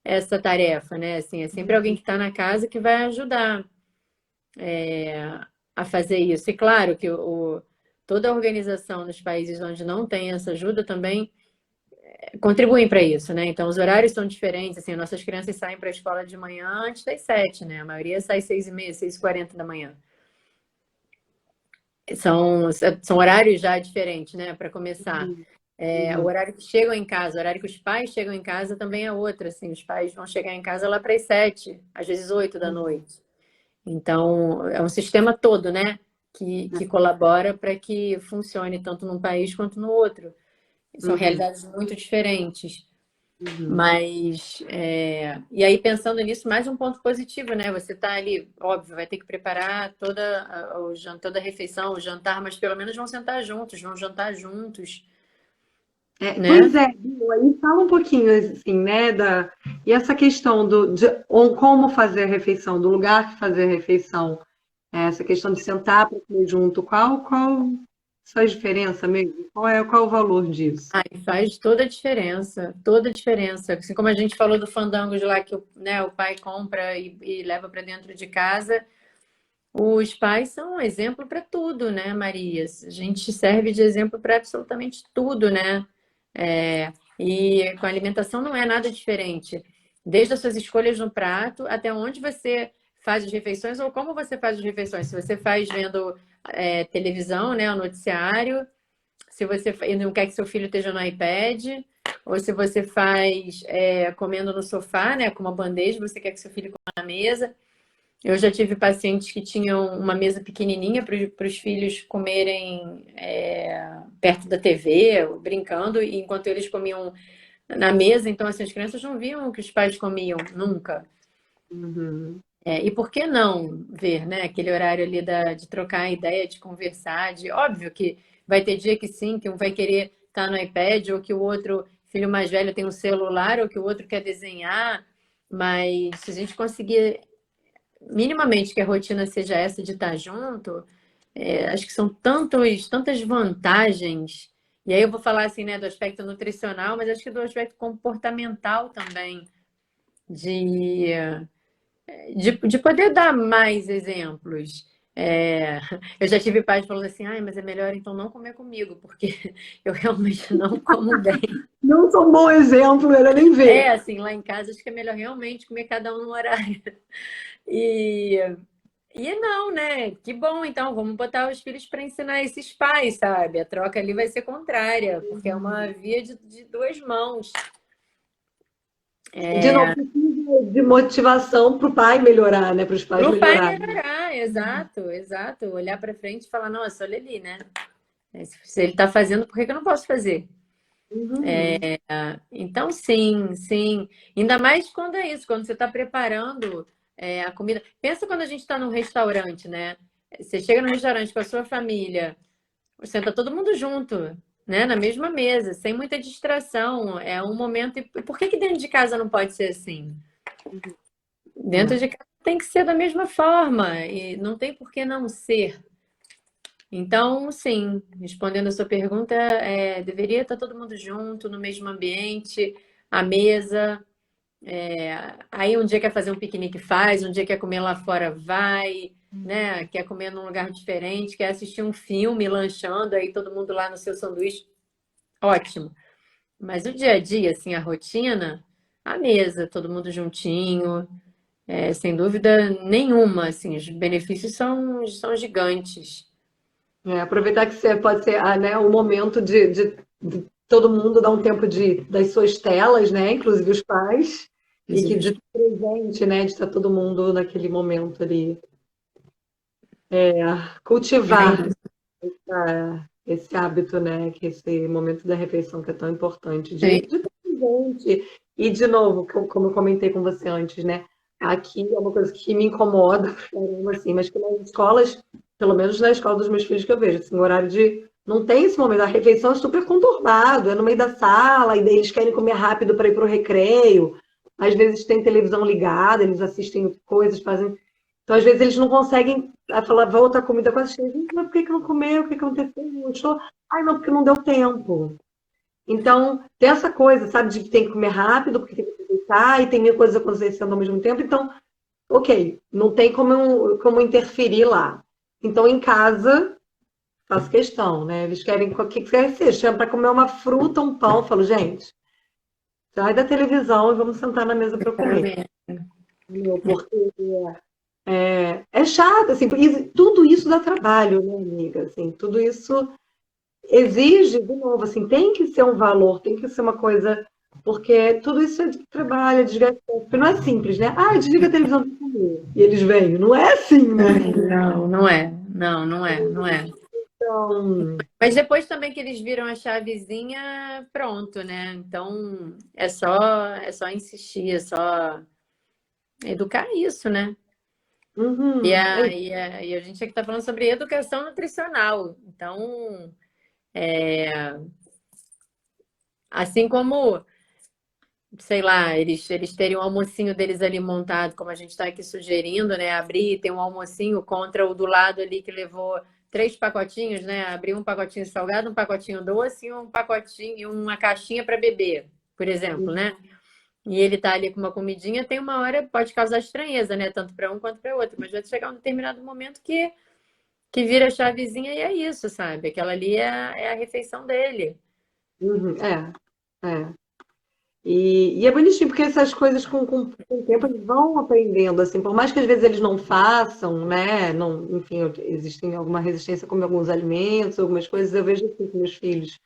essa tarefa, né? Assim, é sempre alguém que está na casa que vai ajudar a fazer isso. E claro que toda a organização nos países onde não tem essa ajuda também contribuem para isso, né? Então, os horários são diferentes, assim, nossas crianças saem para a escola de manhã antes das 7, né? A maioria sai 6h30, 6h40 da manhã. São horários já diferentes, né, para começar. O Uhum. horário que chegam em casa, o horário que os pais chegam em casa também é outro, assim, os pais vão chegar em casa lá para as 7, às vezes 8 da noite. Então, é um sistema todo, né, que colabora para que funcione tanto num país quanto no outro. São Uhum. realidades muito diferentes. Uhum. Mas, e aí pensando nisso, mais um ponto positivo, né? Você tá ali, óbvio, vai ter que preparar toda a refeição, o jantar, mas pelo menos vão sentar juntos, vão jantar juntos, Pois né? é, Bill, aí fala um pouquinho assim, né, e essa questão ou como fazer a refeição, do lugar que fazer a refeição. Essa questão de sentar para comer junto, qual sua diferença mesmo? Qual o valor disso? Ai, faz toda a diferença, toda a diferença. Assim como a gente falou do fandangos lá que o pai compra e leva para dentro de casa, os pais são um exemplo para tudo, né, Maria? A gente serve de exemplo para absolutamente tudo, né? E com a alimentação não é nada diferente. Desde as suas escolhas no prato até onde você faz as refeições ou como você faz as refeições. Se você faz vendo televisão, né, o noticiário, se você e não quer que seu filho esteja no iPad, ou se você faz comendo no sofá, né, com uma bandeja, você quer que seu filho coma na mesa. Eu já tive pacientes que tinham uma mesa pequenininha para os filhos comerem perto da TV, brincando, e enquanto eles comiam na mesa. Então, assim, as crianças não viam o que os pais comiam nunca. Uhum. E por que não ver, né, aquele horário ali de trocar ideia, de conversar, óbvio que vai ter dia que sim, que um vai querer estar no iPad, ou que o outro filho mais velho tem um celular, ou que o outro quer desenhar, mas se a gente conseguir minimamente que a rotina seja essa de estar junto, acho que são tantas vantagens. E aí eu vou falar assim, né, do aspecto nutricional, mas acho que do aspecto comportamental também, de, de poder dar mais exemplos. Eu já tive pais falando assim, ai, mas é melhor então não comer comigo, porque eu realmente não como bem. Não sou um bom exemplo, era nem ver. Assim, lá em casa acho que é melhor realmente comer cada um no horário. E não, né? Que bom, então, vamos botar os filhos para ensinar esses pais, sabe? A troca ali vai ser contrária, porque é uma via de duas mãos. De novo, precisa de motivação para o pai melhorar, né? Para os pais Para o pai melhorarem. melhorar, exato, exato. Olhar para frente e falar, nossa, olha ali, né? Se ele está fazendo, por que que eu não posso fazer? Uhum. Então, sim, sim. Ainda mais quando é isso, quando você está preparando a comida. Pensa quando a gente está num restaurante, né? Você chega no restaurante com a sua família. Senta todo mundo junto, né? Na mesma mesa, sem muita distração. É um momento. E por que que dentro de casa não pode ser assim? Dentro É. de casa tem que ser da mesma forma e não tem por que não ser. Então, sim, respondendo a sua pergunta, deveria estar todo mundo junto, no mesmo ambiente, à mesa. Aí um dia quer fazer um piquenique, faz, um dia quer comer lá fora, vai, né? Quer comer num lugar diferente, quer assistir um filme lanchando, aí todo mundo lá no seu sanduíche. Ótimo. Mas o dia a dia, assim, a rotina, a mesa, todo mundo juntinho, sem dúvida nenhuma, assim, os benefícios são gigantes. Aproveitar que você pode ser né, o momento de todo mundo dar um tempo das suas telas, né? Inclusive os pais, e que de estar presente, né? De estar todo mundo naquele momento ali. Cultivar esse hábito, né? Que esse momento da refeição que é tão importante, Sim, de estar presente. E, de novo, como eu comentei com você antes, né? Aqui é uma coisa que me incomoda, caramba, assim, mas que nas escolas, pelo menos na escola dos meus filhos que eu vejo, assim, o horário de. Não tem esse momento, a refeição é super conturbado, é no meio da sala, e daí eles querem comer rápido para ir para o recreio. Às vezes tem televisão ligada, eles assistem coisas, fazem. Então, às vezes, eles não conseguem falar, volta a comida quase cheia. Gente, mas por que que não comeu? O que que aconteceu? Não gostou? Ai, não, porque não deu tempo. Então, tem essa coisa, sabe, de que tem que comer rápido, porque tem que aproveitar, e tem mil coisas acontecendo ao mesmo tempo. Então, ok, não tem como interferir lá. Então, em casa, faço questão, né? Eles querem o que quer que seja, chama para comer uma fruta, um pão. Eu falo, gente, sai da televisão e vamos sentar na mesa para comer. realmente. Porque é chato, assim, porque tudo isso dá trabalho, né, amiga? Assim, tudo isso exige, de novo, assim, tem que ser um valor, tem que ser uma coisa, porque tudo isso é de trabalho, é desgastante, porque não é simples, né? Ah, desliga a televisão para comer, e eles vêm. Não é assim, né? Não, não é. Não, não é, não é. Então, Mas depois também que eles viram a chavezinha, pronto, né? Então é só insistir, é só educar isso, né? E uhum, a, e a, e a gente aqui está falando sobre educação nutricional. Então, assim como sei lá, eles terem o almocinho deles ali montado, como a gente está aqui sugerindo, né? Abrir e ter um almocinho contra o do lado ali que levou 3 pacotinhos, né? Abrir um pacotinho salgado, um pacotinho doce e um pacotinho, uma caixinha para beber, por exemplo, né? E ele tá ali com uma comidinha, tem uma hora, pode causar estranheza, né? Tanto para um quanto para outro, mas vai chegar um determinado momento que vira a chavezinha e é isso, sabe? Aquela ali é a refeição dele. Uhum, é. E é bonitinho, porque essas coisas com o tempo eles vão aprendendo, assim, por mais que às vezes eles não façam, né? Não, enfim, existem alguma resistência a comer alguns alimentos, algumas coisas, eu vejo assim com meus filhos.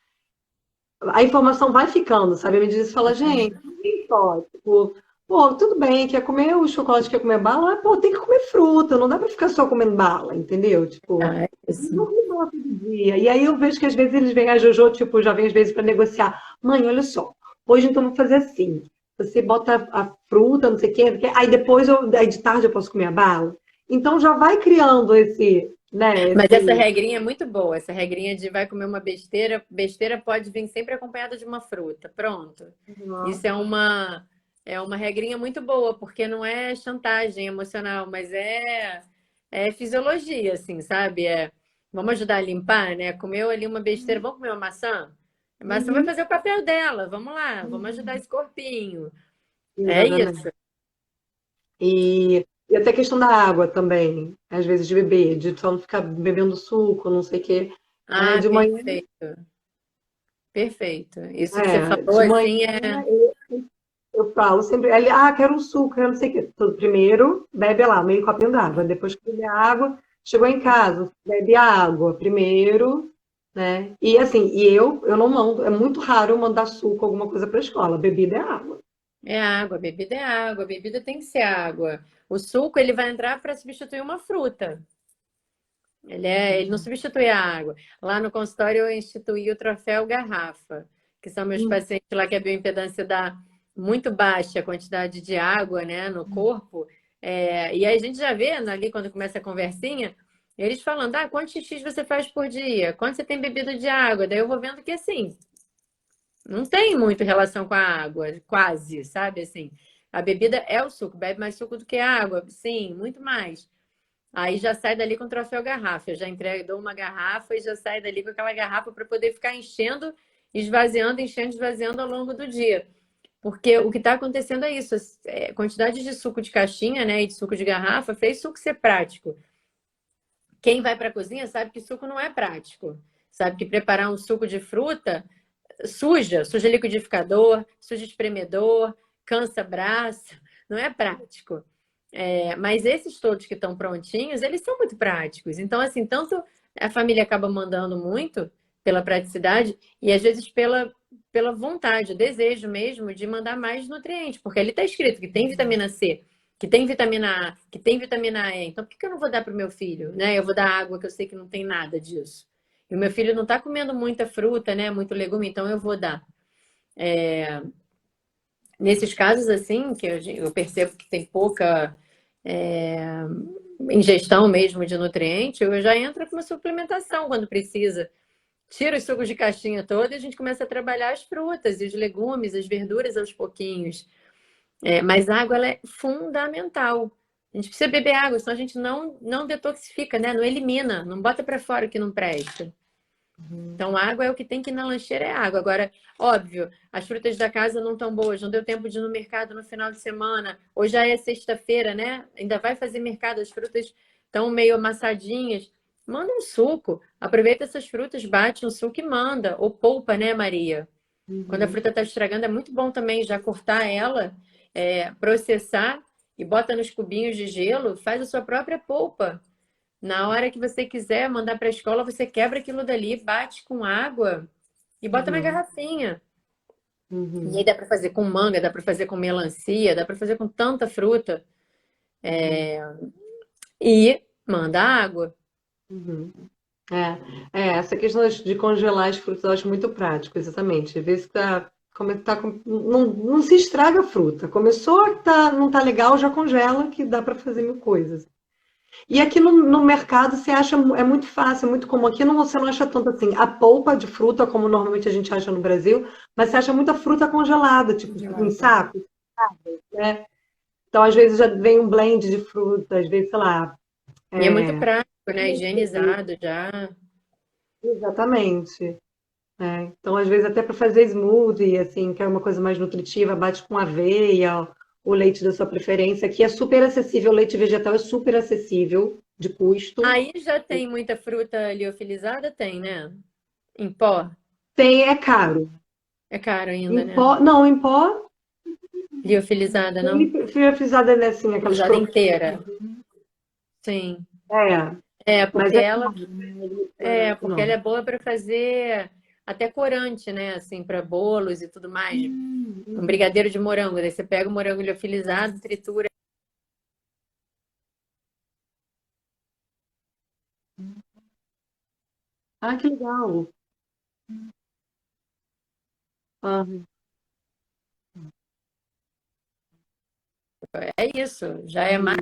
A informação vai ficando, sabe? À medida que você fala, gente, não tem só, tipo, pô, tudo bem, quer comer o chocolate, quer comer bala, mas, pô, tem que comer fruta, não dá pra ficar só comendo bala, entendeu? Tipo, Ah, é não isso. come bala todo dia. E aí eu vejo que às vezes eles vêm a Jojo, tipo, já vem às vezes pra negociar. Mãe, olha só, hoje então eu vou fazer assim. Você bota a fruta, não sei o quê, aí depois aí de tarde eu posso comer a bala. Então já vai criando esse, né, Mas essa esse. regrinha é muito boa, essa regrinha de vai comer uma besteira, besteira pode vir sempre acompanhada de uma fruta. Pronto. Isso é uma regrinha muito boa, porque não é chantagem emocional, mas é fisiologia, assim, sabe? Vamos ajudar a limpar, né? Comeu ali uma besteira, vamos comer uma maçã? A maçã vai Uhum, fazer o papel dela, vamos lá, vamos ajudar esse corpinho. É exatamente. isso. E até a questão da água também, às vezes de beber, de só não ficar bebendo suco, não sei o quê. Ah, De manhã, perfeito, perfeito. Isso que você falou, de manhã assim, é. eu falo sempre, quero um suco, quero não sei o quê. Então, primeiro, bebe lá, meio copinho d'água. Depois que beber a água, chegou em casa, bebe a água primeiro, né? E assim, eu não mando, é muito raro eu mandar suco, alguma coisa para a escola. Bebida é água. É água, bebida é água, bebida tem que ser água. O suco ele vai entrar para substituir uma fruta. Ele não substitui a água. Lá no consultório eu instituí o troféu garrafa, que são meus pacientes lá que a bioimpedância dá muito baixa a quantidade de água, né, no corpo. E aí a gente já vê ali quando começa a conversinha, eles falando, quantos xixi você faz por dia? Quanto você tem bebido de água? Daí eu vou vendo que assim, não tem muito relação com a água, quase, sabe assim. A bebida é o suco, bebe mais suco do que água, sim, muito mais. Aí já sai dali com o troféu garrafa. Eu já entrego, dou uma garrafa e já sai dali com aquela garrafa para poder ficar enchendo, esvaziando, enchendo, esvaziando ao longo do dia. Porque o que está acontecendo é isso, a quantidade de suco de caixinha, né, e de suco de garrafa fez suco ser prático. Quem vai para a cozinha sabe que suco não é prático. Sabe que preparar um suco de fruta suja liquidificador, suja espremedor, cansa braço, não é prático. Mas esses todos que estão prontinhos, eles são muito práticos. Então, assim, tanto a família acaba mandando muito pela praticidade e às vezes pela vontade, o desejo mesmo de mandar mais nutrientes, porque ali está escrito que tem vitamina C, que tem vitamina A, que tem vitamina E. Então, por que eu não vou dar para o meu filho? Né? Eu vou dar água que eu sei que não tem nada disso. E o meu filho não está comendo muita fruta, né? Muito legume, então eu vou dar. Nesses casos, assim, que eu percebo que tem pouca é, ingestão mesmo de nutriente, eu já entro com uma suplementação quando precisa. Tira os sucos de caixinha toda e a gente começa a trabalhar as frutas e os legumes, as verduras aos pouquinhos. Mas a água ela é fundamental. A gente precisa beber água, senão a gente não detoxifica, né? Não elimina, não bota para fora o que não presta. Então, água é o que tem que ir na lancheira, é água. Agora, óbvio, as frutas da casa não estão boas, não deu tempo de ir no mercado no final de semana, ou já é sexta-feira, né? Ainda vai fazer mercado, as frutas estão meio amassadinhas. Manda um suco, aproveita essas frutas, bate um suco e manda. Ou polpa, né, Maria? Quando a Uhum, fruta está estragando, é muito bom também já cortar ela, processar e bota nos cubinhos de gelo, faz a sua própria polpa. Na hora que você quiser mandar para a escola, você quebra aquilo dali, bate com água e bota na uhum, garrafinha. E uhum, aí dá para fazer com manga, dá para fazer com melancia, dá para fazer com tanta fruta. uhum, E manda água. uhum. Essa questão de congelar as frutas eu acho muito prático, exatamente. Às vezes não se estraga a fruta. Começou a não tá legal, já congela, que dá para fazer mil coisas. E aqui no mercado você acha, é muito fácil, é muito comum. Aqui não, você não acha tanto assim, a polpa de fruta, como normalmente a gente acha no Brasil, mas você acha muita fruta congelada, tipo em Congelada. saco, né? Então, às vezes já vem um blend de fruta, às vezes, sei lá, E é muito é, prático, né? Higienizado já. exatamente. Então, às vezes, até para fazer smoothie, assim, que é uma coisa mais nutritiva, bate com aveia, o leite da sua preferência, que é super acessível, o leite vegetal é super acessível de custo. Aí já tem muita fruta liofilizada? Tem, né? Em pó? Tem, é caro. É caro ainda, Em né? pó, não, em pó, Liofilizada, não? ele foi frisada, né, assim, aquelas Liofilizada croquetas. inteira. Sim. É, É, mas porque é ela caro, né? é, Barato, porque ela não. é boa para fazer até corante, né? Assim, para bolos e tudo mais. Um brigadeiro de morango. Daí você pega o morango liofilizado, tritura. Ah, que legal. Ah, É isso. Já é mais,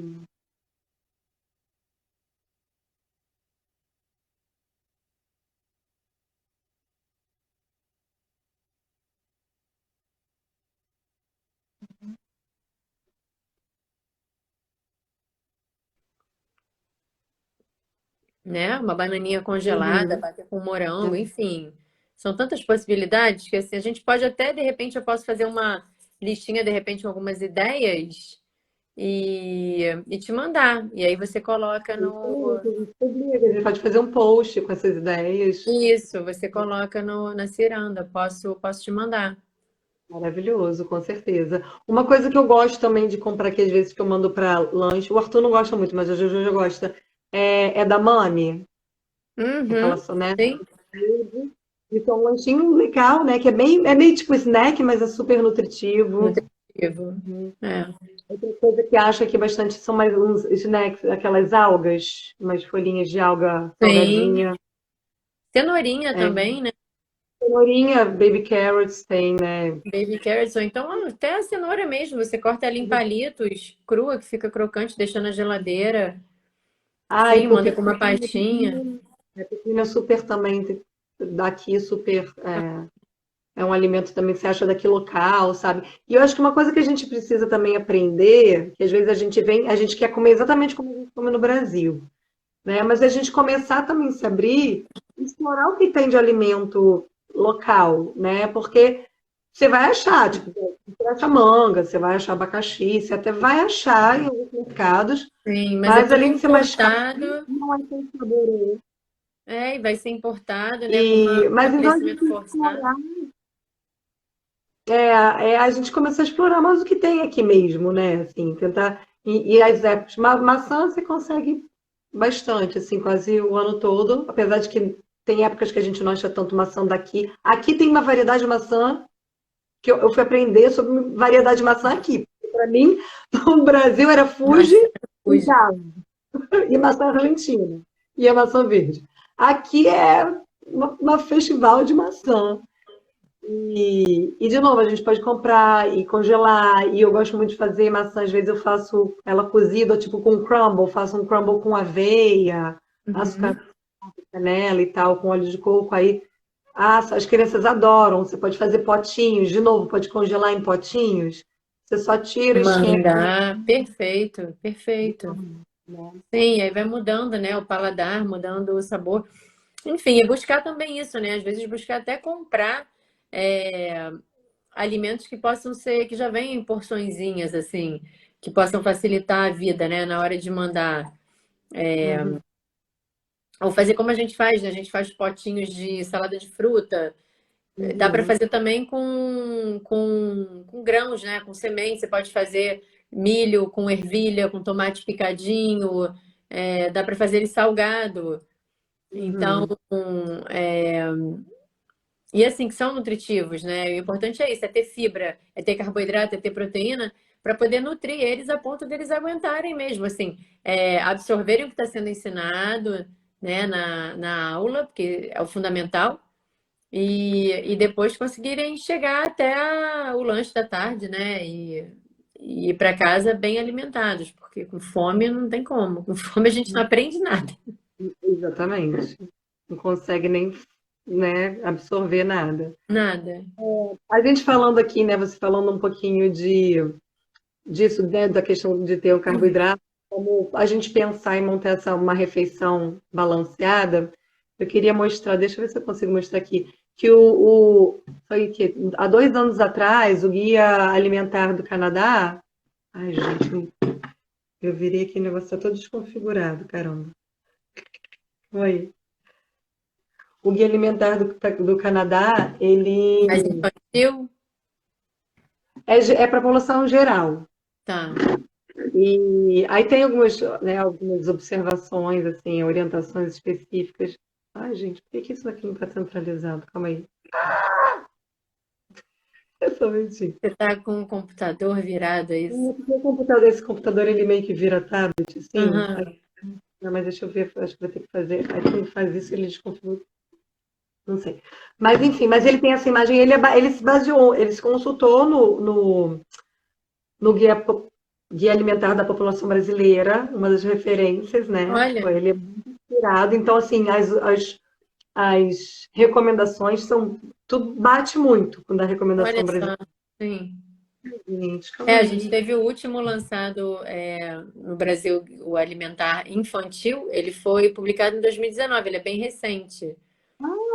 né? Uma bananinha congelada, uhum. bater com morango, enfim. São tantas possibilidades que assim, a gente pode até, de repente, eu posso fazer uma listinha, de repente, com algumas ideias e te mandar. E aí você coloca no. A gente publica, a gente pode fazer um post com essas ideias. Isso, você coloca no, na ciranda. Posso te mandar. Maravilhoso, com certeza. Uma coisa que eu gosto também de comprar, que às vezes que eu mando para lanche, o Arthur não gosta muito, mas a Jojo já gosta, é da Mami, aquela Uhum, soneca. sim, Então, um lanchinho legal, né? Que é meio tipo snack, mas é super nutritivo. nutritivo. É. Outra coisa que acho aqui bastante são mais uns snacks, aquelas algas, umas folhinhas de alga Sim. salgadinha. Cenourinha É, também, né? cenourinha, baby carrots tem, né? Baby carrots, ou então até a cenoura mesmo. Você corta ela em palitos, crua, que fica crocante, deixa na geladeira. Ah, Sim, e manda com uma pepino, pastinha. pepino é super também, daqui super, é um alimento também que você acha daqui local, sabe? E eu acho que uma coisa que a gente precisa também aprender, que às vezes a gente quer comer exatamente como a gente come no Brasil, né? Mas a gente começar também a se abrir, explorar o que tem de alimento local, né? Porque você vai achar, tipo, você vai achar manga, você vai achar abacaxi, você até vai achar em alguns mercados, Sim, mas é mas tudo além de ser mais caro, importado. não é tão saboroso. É, e vai ser importado, né? E, Com mas então a gente crescimento tem que forçado. explorar, a gente começou a explorar mais o que tem aqui mesmo, né? Assim, tentar. E as épocas, maçã você consegue bastante, assim, quase o ano todo, apesar de que tem épocas que a gente não acha tanto maçã daqui. Aqui tem uma variedade de maçã que eu fui aprender sobre variedade de maçã aqui. Para mim, no Brasil era Fuji Maçã, e fuji. Java, e maçã argentina, e a maçã verde. Aqui é uma festival de maçã. De novo, a gente pode comprar e congelar. E eu gosto muito de fazer maçã. Às vezes eu faço ela cozida, tipo com crumble. Faço um crumble com aveia, açúcar, Uhum. canela e tal, com óleo de coco. Aí, as crianças adoram. Você pode fazer potinhos. De novo, pode congelar em potinhos. Você só tira, esquenta. Mandar. Perfeito, perfeito. Sim, aí vai mudando, né? O paladar, mudando o sabor. Enfim, e buscar também isso, né? Às vezes buscar até comprar é, alimentos que possam ser, que já vêm em porçõezinhas, assim, que possam facilitar a vida, né? Na hora de mandar. Uhum, Ou fazer como a gente faz, né? A gente faz potinhos de salada de fruta. Dá para uhum, fazer também com grãos, né? Com sementes. Você pode fazer milho com ervilha, com tomate picadinho. Dá para fazer ele salgado. Então, uhum. é, e assim, que são nutritivos, né? O importante é isso, é ter fibra, é ter carboidrato, é ter proteína, para poder nutrir eles a ponto deles aguentarem mesmo, assim, absorverem o que está sendo ensinado, né, na aula, porque é o fundamental, e depois conseguirem chegar até o lanche da tarde, né? ir para casa bem alimentados, porque com fome não tem como. Com fome a gente não aprende nada. Exatamente. Não consegue nem, né, absorver nada. Nada. A gente falando aqui, né, você falando um pouquinho disso, né, da questão de ter o carboidrato, como a gente pensar em montar uma refeição balanceada, eu queria mostrar, deixa eu ver se eu consigo mostrar aqui, que foi que há 2 anos atrás, o Guia Alimentar do Canadá, ai, gente, eu virei aqui, o negócio está todo desconfigurado, caramba. Oi. O Guia Alimentar do Canadá, ele Mas infantil? é para a população geral. Tá. E aí tem algumas, né, algumas observações, assim, orientações específicas. Ai, gente, por que isso aqui não está centralizado? Calma aí. É só um minutinho. Você tá com o computador virado, é isso? Esse computador, ele meio que vira tablet, assim. Aham. Aí, não, mas deixa eu ver, acho que vou ter que fazer. Aí quando faz isso, ele desconfigura. Não sei. Mas enfim, mas ele tem essa imagem, ele se baseou, ele se consultou no guia alimentar da população brasileira, uma das referências, né? Olha, Ele é muito inspirado. Então, assim, as recomendações são. Tudo bate muito com a olha recomendação brasileira. só. Sim. Gente, calma É, a gente aí. teve o último lançado no Brasil, o Alimentar Infantil. Ele foi publicado em 2019, ele é bem recente.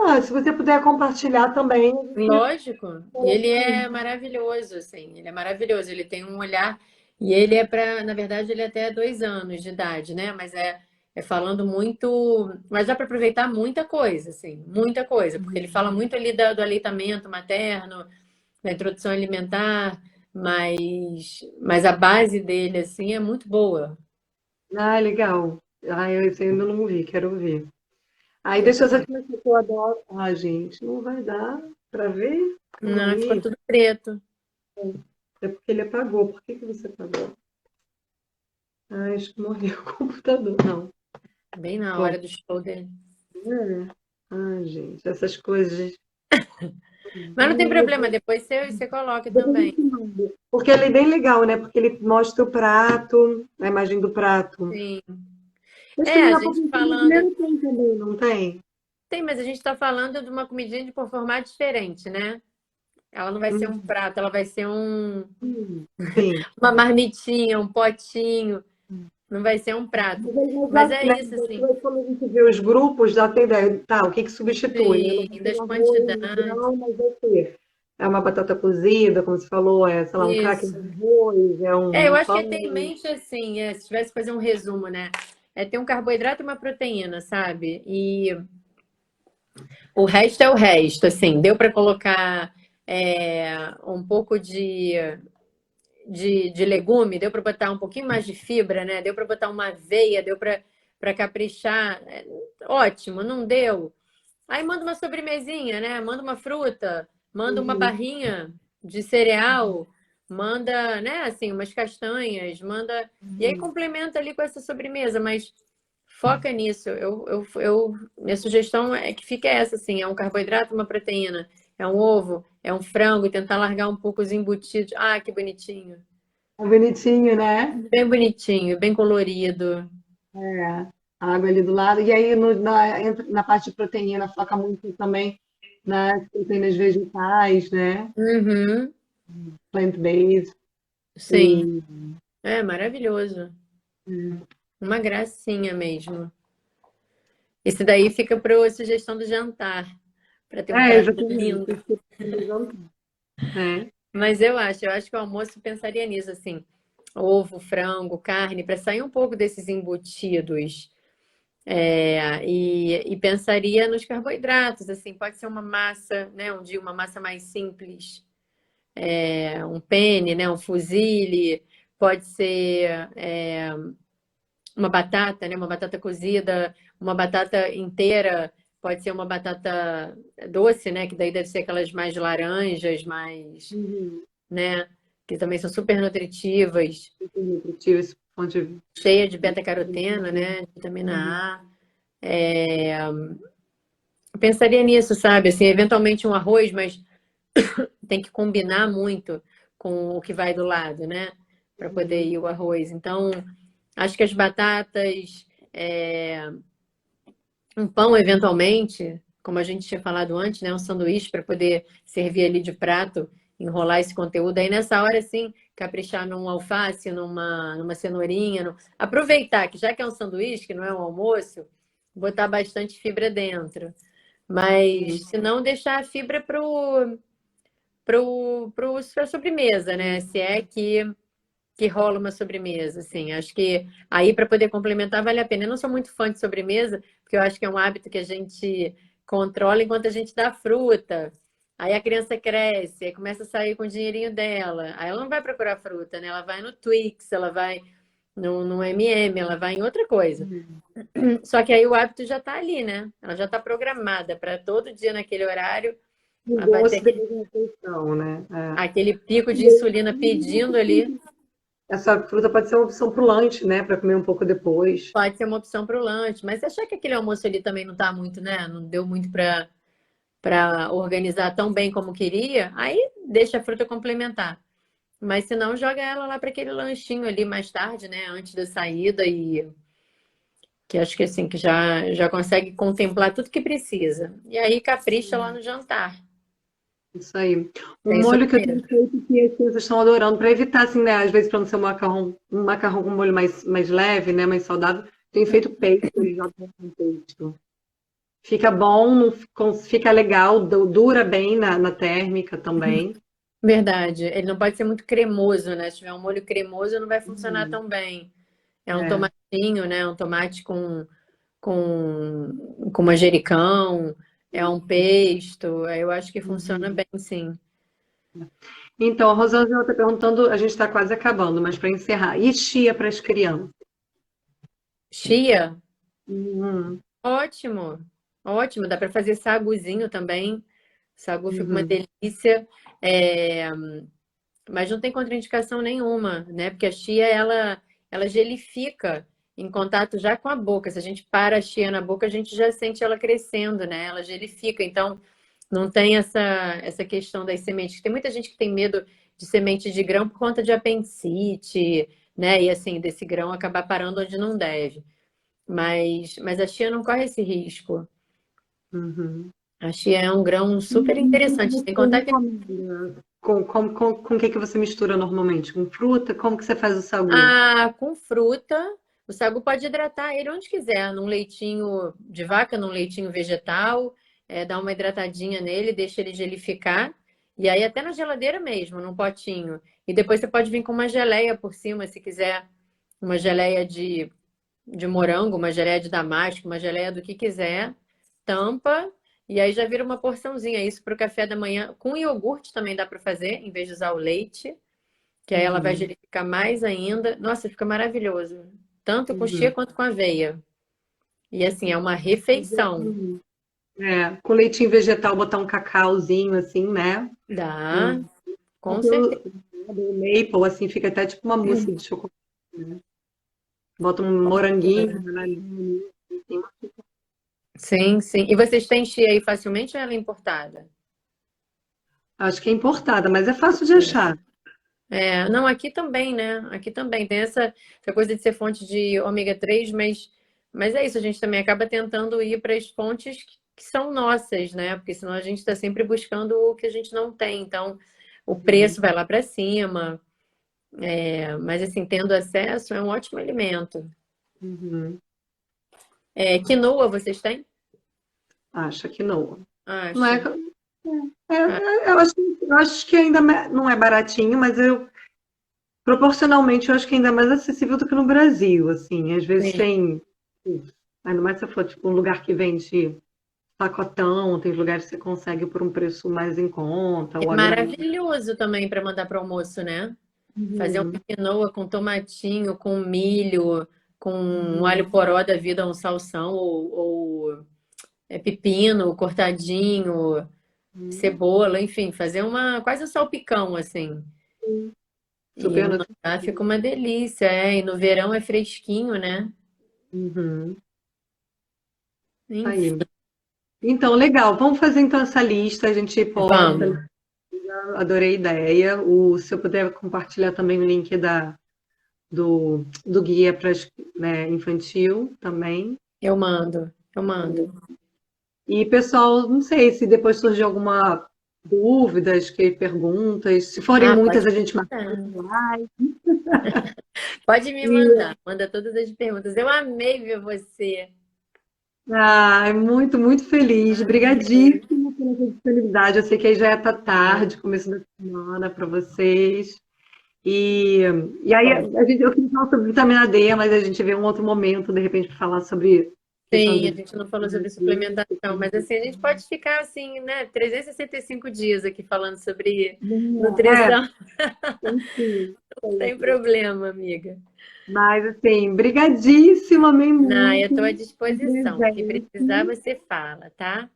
Ah, se você puder compartilhar também, Lógico, e ele é maravilhoso, assim, ele é maravilhoso, ele tem um olhar, e ele é para, na verdade, ele é até 2 anos de idade, né? Mas é falando muito, mas dá para aproveitar muita coisa, assim, muita coisa, porque ele fala muito ali do aleitamento materno, da introdução alimentar, mas a base dele, assim, é muito boa. ah, legal. Ah, eu esse ainda não vi, quero ver. Aí Eu deixa eu ver também. se eu adoro. Ah, gente, não vai dar para ver? Calma Não, ficou aí. tudo preto, É porque ele apagou. Por que que você apagou? Ah, acho que morreu o computador. Não. bem na Bom, hora do show dele. é. Ah, gente, essas coisas. Mas não tem problema, depois você coloca também. Porque ele é bem legal, né? Porque ele mostra o prato, a imagem do prato. Sim. Acho que É, a na gente população falando. brasileira tem também, não tem? Tem, mas a gente está falando de uma comidinha de por formato diferente, né? Ela não vai ser um Hum, prato, ela vai ser sim. uma marmitinha, um potinho. Não vai ser um prato. Mas Mas já, é né, isso, assim. depois, quando a gente vê os grupos, já tem ideia. Tá, o que que substitui, né? Não vai Sim, ser das um arroz quantidades. integral, mas vai ser. É uma batata cozida, como você falou, é, sei lá, um cracker Isso. de arroz, é Eu um acho que pão. ele tem em mente assim, se tivesse que fazer um resumo, né? É ter um carboidrato e uma proteína, sabe? E o resto é o resto, assim. Deu para colocar um pouco de legume, deu para botar um pouquinho mais de fibra, né? Deu para botar uma aveia, deu para caprichar. Ótimo, não deu? Aí manda uma sobremesinha, né? Manda uma fruta, manda uma Uhum. barrinha de cereal, manda, né, assim, umas castanhas, manda. E aí complementa ali com essa sobremesa, mas foca nisso. Minha sugestão é que fique essa, assim, é um carboidrato, uma proteína, é um ovo, é um frango, e tentar largar um pouco os embutidos. Ah, que bonitinho. É bonitinho, né? Bem bonitinho, bem colorido. É, a água ali do lado. E aí, na parte de proteína, foca muito também nas proteínas vegetais, né? Uhum, Plant-based. sim, E, é maravilhoso. Uma gracinha mesmo. Esse daí fica para sugestão do jantar, para ter um prato exatamente. lindo. Isso que eu tô usando, né? Mas eu acho que o almoço pensaria nisso, assim, ovo, frango, carne, para sair um pouco desses embutidos. E pensaria nos carboidratos, assim, pode ser uma massa, né? Um dia uma massa mais simples, um penne, né? Um fusilli, pode ser uma batata, né? Uma batata cozida, uma batata inteira, pode ser uma batata doce, né? Que daí deve ser aquelas mais laranjas, mais, Uhum. né? Que também são super nutritivas, Super nutritivo esse ponto de cheia de vista. beta-caroteno, né? De Uhum. vitamina A. Eu pensaria nisso, sabe? Assim, eventualmente um arroz, mas tem que combinar muito com o que vai do lado, né? para poder ir o arroz. Então, acho que as batatas, um pão eventualmente, como a gente tinha falado antes, né? Um sanduíche para poder servir ali de prato, enrolar esse conteúdo. Aí nessa hora, sim, caprichar num alface, numa cenourinha. Aproveitar que já que é um sanduíche, que não é um almoço, botar bastante fibra dentro. Mas se não deixar a fibra para a sobremesa, né? Se é que rola uma sobremesa, assim. Acho que aí para poder complementar vale a pena. Eu não sou muito fã de sobremesa, porque eu acho que é um hábito que a gente controla enquanto a gente dá fruta. Aí a criança cresce, aí começa a sair com o dinheirinho dela. Aí ela não vai procurar fruta, né? Ela vai no Twix, ela vai no M&M, ela vai em outra coisa. Só que aí o hábito já está ali, né? Ela já está programada para todo dia naquele horário. O Ela vai ter gosto da refeição, né? aquele pico de insulina pedindo ali. Essa fruta pode ser uma opção para o lanche, né? Para comer um pouco depois. Pode ser uma opção para o lanche, mas se achar que aquele almoço ali também não tá muito, né? Não deu muito para organizar tão bem como queria, aí deixa a fruta complementar. Mas se não, joga ela lá para aquele lanchinho ali mais tarde, né? Antes da saída e que acho que assim que já consegue contemplar tudo que precisa. E aí capricha lá no jantar. Isso aí. Um Tem molho que eu sobremesa. tenho feito que as crianças estão adorando, para evitar, assim, né? Às vezes, para não ser um macarrão com molho mais leve, né? Mais saudável, tenho feito peito, eles jogam com peito. Fica bom, fica legal, dura bem na térmica também. Verdade. Ele não pode ser muito cremoso, né? Se tiver um molho cremoso, não vai funcionar tão bem. É um É. tomatinho, né? Um tomate com manjericão, é um pesto. Eu acho que funciona bem, sim. Então, a Rosângela está perguntando, a gente está quase acabando, mas para encerrar, e chia para as crianças? Chia, Uhum, ótimo. Ótimo. Dá para fazer saguzinho também. Sagu fica uma uhum, delícia. É, mas não tem contraindicação nenhuma, né? Porque a chia, ela gelifica em contato já com a boca. Se a gente para a chia na boca, a gente já sente ela crescendo, né? Ela gelifica. Então, não tem essa questão das sementes. Tem muita gente que tem medo de semente de grão por conta de apendicite, né? E assim, desse grão acabar parando onde não deve. Mas a chia não corre esse risco. uhum. A chia é um grão super E o que que interessante. Tem que você contar que recomenda? Com o que você mistura normalmente? Com fruta? Como que você faz o sagu? com fruta, o sagu pode hidratar ele onde quiser, num leitinho de vaca, num leitinho vegetal, dá uma hidratadinha nele, deixa ele gelificar. E aí até na geladeira mesmo, num potinho. E depois você pode vir com uma geleia por cima, se quiser, uma geleia de morango, uma geleia de damasco, uma geleia do que quiser, tampa, e aí já vira uma porçãozinha. Isso para o café da manhã. Com iogurte também dá para fazer, em vez de usar o leite, que aí ela vai Uhum, gelificar mais ainda. Nossa, fica maravilhoso. Tanto com chia uhum. quanto com aveia. E assim, é uma refeição. Com leitinho vegetal, botar um cacauzinho assim, né? Dá, Um com certeza. maple, assim, fica até tipo uma mousse de chocolate. Bota um moranguinho, né? Sim, sim. E vocês têm chia aí facilmente ou ela é importada? Acho que é importada, mas é fácil de achar. Não, aqui também, né? Aqui também tem essa coisa de ser fonte de ômega 3, mas é isso, a gente também acaba tentando ir para as fontes que são nossas, né? Porque senão a gente está sempre buscando o que a gente não tem. Então, o preço vai lá para cima. Mas assim, tendo acesso, é um ótimo alimento. Uhum. Quinoa vocês têm? Acho que não. Não é, Acha? Ah, eu acho que ainda não é baratinho, mas proporcionalmente eu acho que ainda é mais acessível do que no Brasil, assim. Às vezes sim. tem, ainda mais se for tipo um lugar que vende pacotão, tem lugares que você consegue por um preço mais em conta, É ou a granel. maravilhoso também para mandar para o almoço, né? Fazer uma Uhum, quinoa com tomatinho, com milho, com um uhum, alho poró da vida, um salsão ou pepino cortadinho, uhum. cebola, enfim, fazer uma quase um salpicão assim. E Super mandar fica uma delícia, E no verão é fresquinho, né? Uhum. Enfim, Aí. Então, legal. Vamos fazer então essa lista. A gente posta. vamos. Adorei a ideia. Se eu puder compartilhar também o link do guia para, né, infantil também. Eu mando, eu mando. E, pessoal, não sei se depois surgir alguma dúvidas, perguntas. Se forem Ah, muitas, pode a gente marca mandar. um live. Pode me E, mandar. Manda todas as perguntas. Eu amei ver você. muito, muito feliz. Amei. Obrigadíssima pela sua disponibilidade. Eu sei que aí já está tarde, começo da semana para vocês. E, e aí, Bom, eu queria falar sobre vitamina D, mas a gente vê um outro momento, de repente, para falar sobre questão sim, a de gente não falou sobre vitamina D. suplementação, mas assim, a gente pode ficar assim, né, 365 dias aqui falando sobre É, nutrição, enfim. sem problema, amiga. Mas, assim, brigadíssima, amei Não, eu estou à muito o disposição. O que precisar, presente. você fala, tá?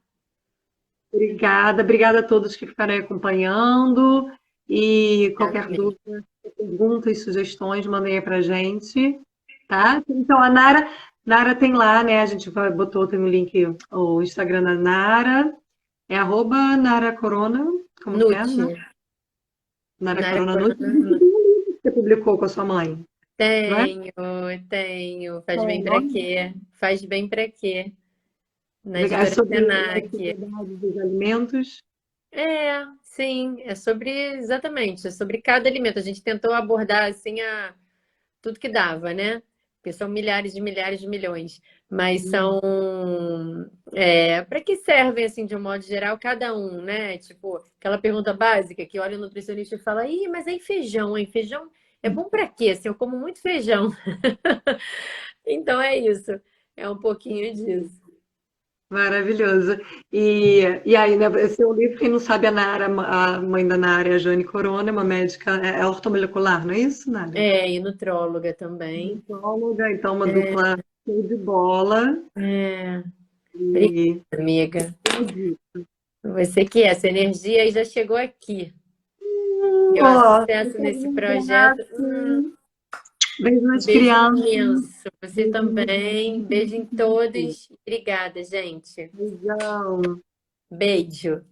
Obrigada, obrigada a todos que ficaram aí acompanhando. E qualquer Amém. dúvida, perguntas, sugestões, mandem aí pra gente, tá? Então, a Nara tem lá, né? A gente botou, tem o link, o Instagram da Nara, é arroba Nara Corona, como que é? Nute. Nara Na área Corona Nude. corona. Você publicou com a sua mãe, não é? Tenho, tenho. Faz bem pra quê? Faz bem pra quê? Na É editora sobre as Senac. propriedades dos alimentos. É, sim, é sobre, exatamente, é sobre cada alimento. A gente tentou abordar assim tudo que dava, né? Porque são milhares de milhões, mas são para que servem assim de um modo geral cada um, né? Tipo, aquela pergunta básica que olha o nutricionista e fala: "Ih, mas aí feijão, hein? Feijão é bom para quê? Assim, eu como muito feijão". Então é isso. É um pouquinho disso. Maravilhoso. E aí, né, esse é um livro, quem não sabe, a Nara, a mãe da Nara é a Jane Corona, é uma médica, é ortomolecular, não é isso, Nara? É, e nutróloga também. Nutróloga, então uma dupla show de bola. É, obrigada, E amiga. Você que é, essa energia aí já chegou aqui. Deu ó, acesso nesse projeto. beijo Um nas beijo crianças, imenso. Você beijo no também. Beijo em todos. Obrigada, gente. beijão. Beijo.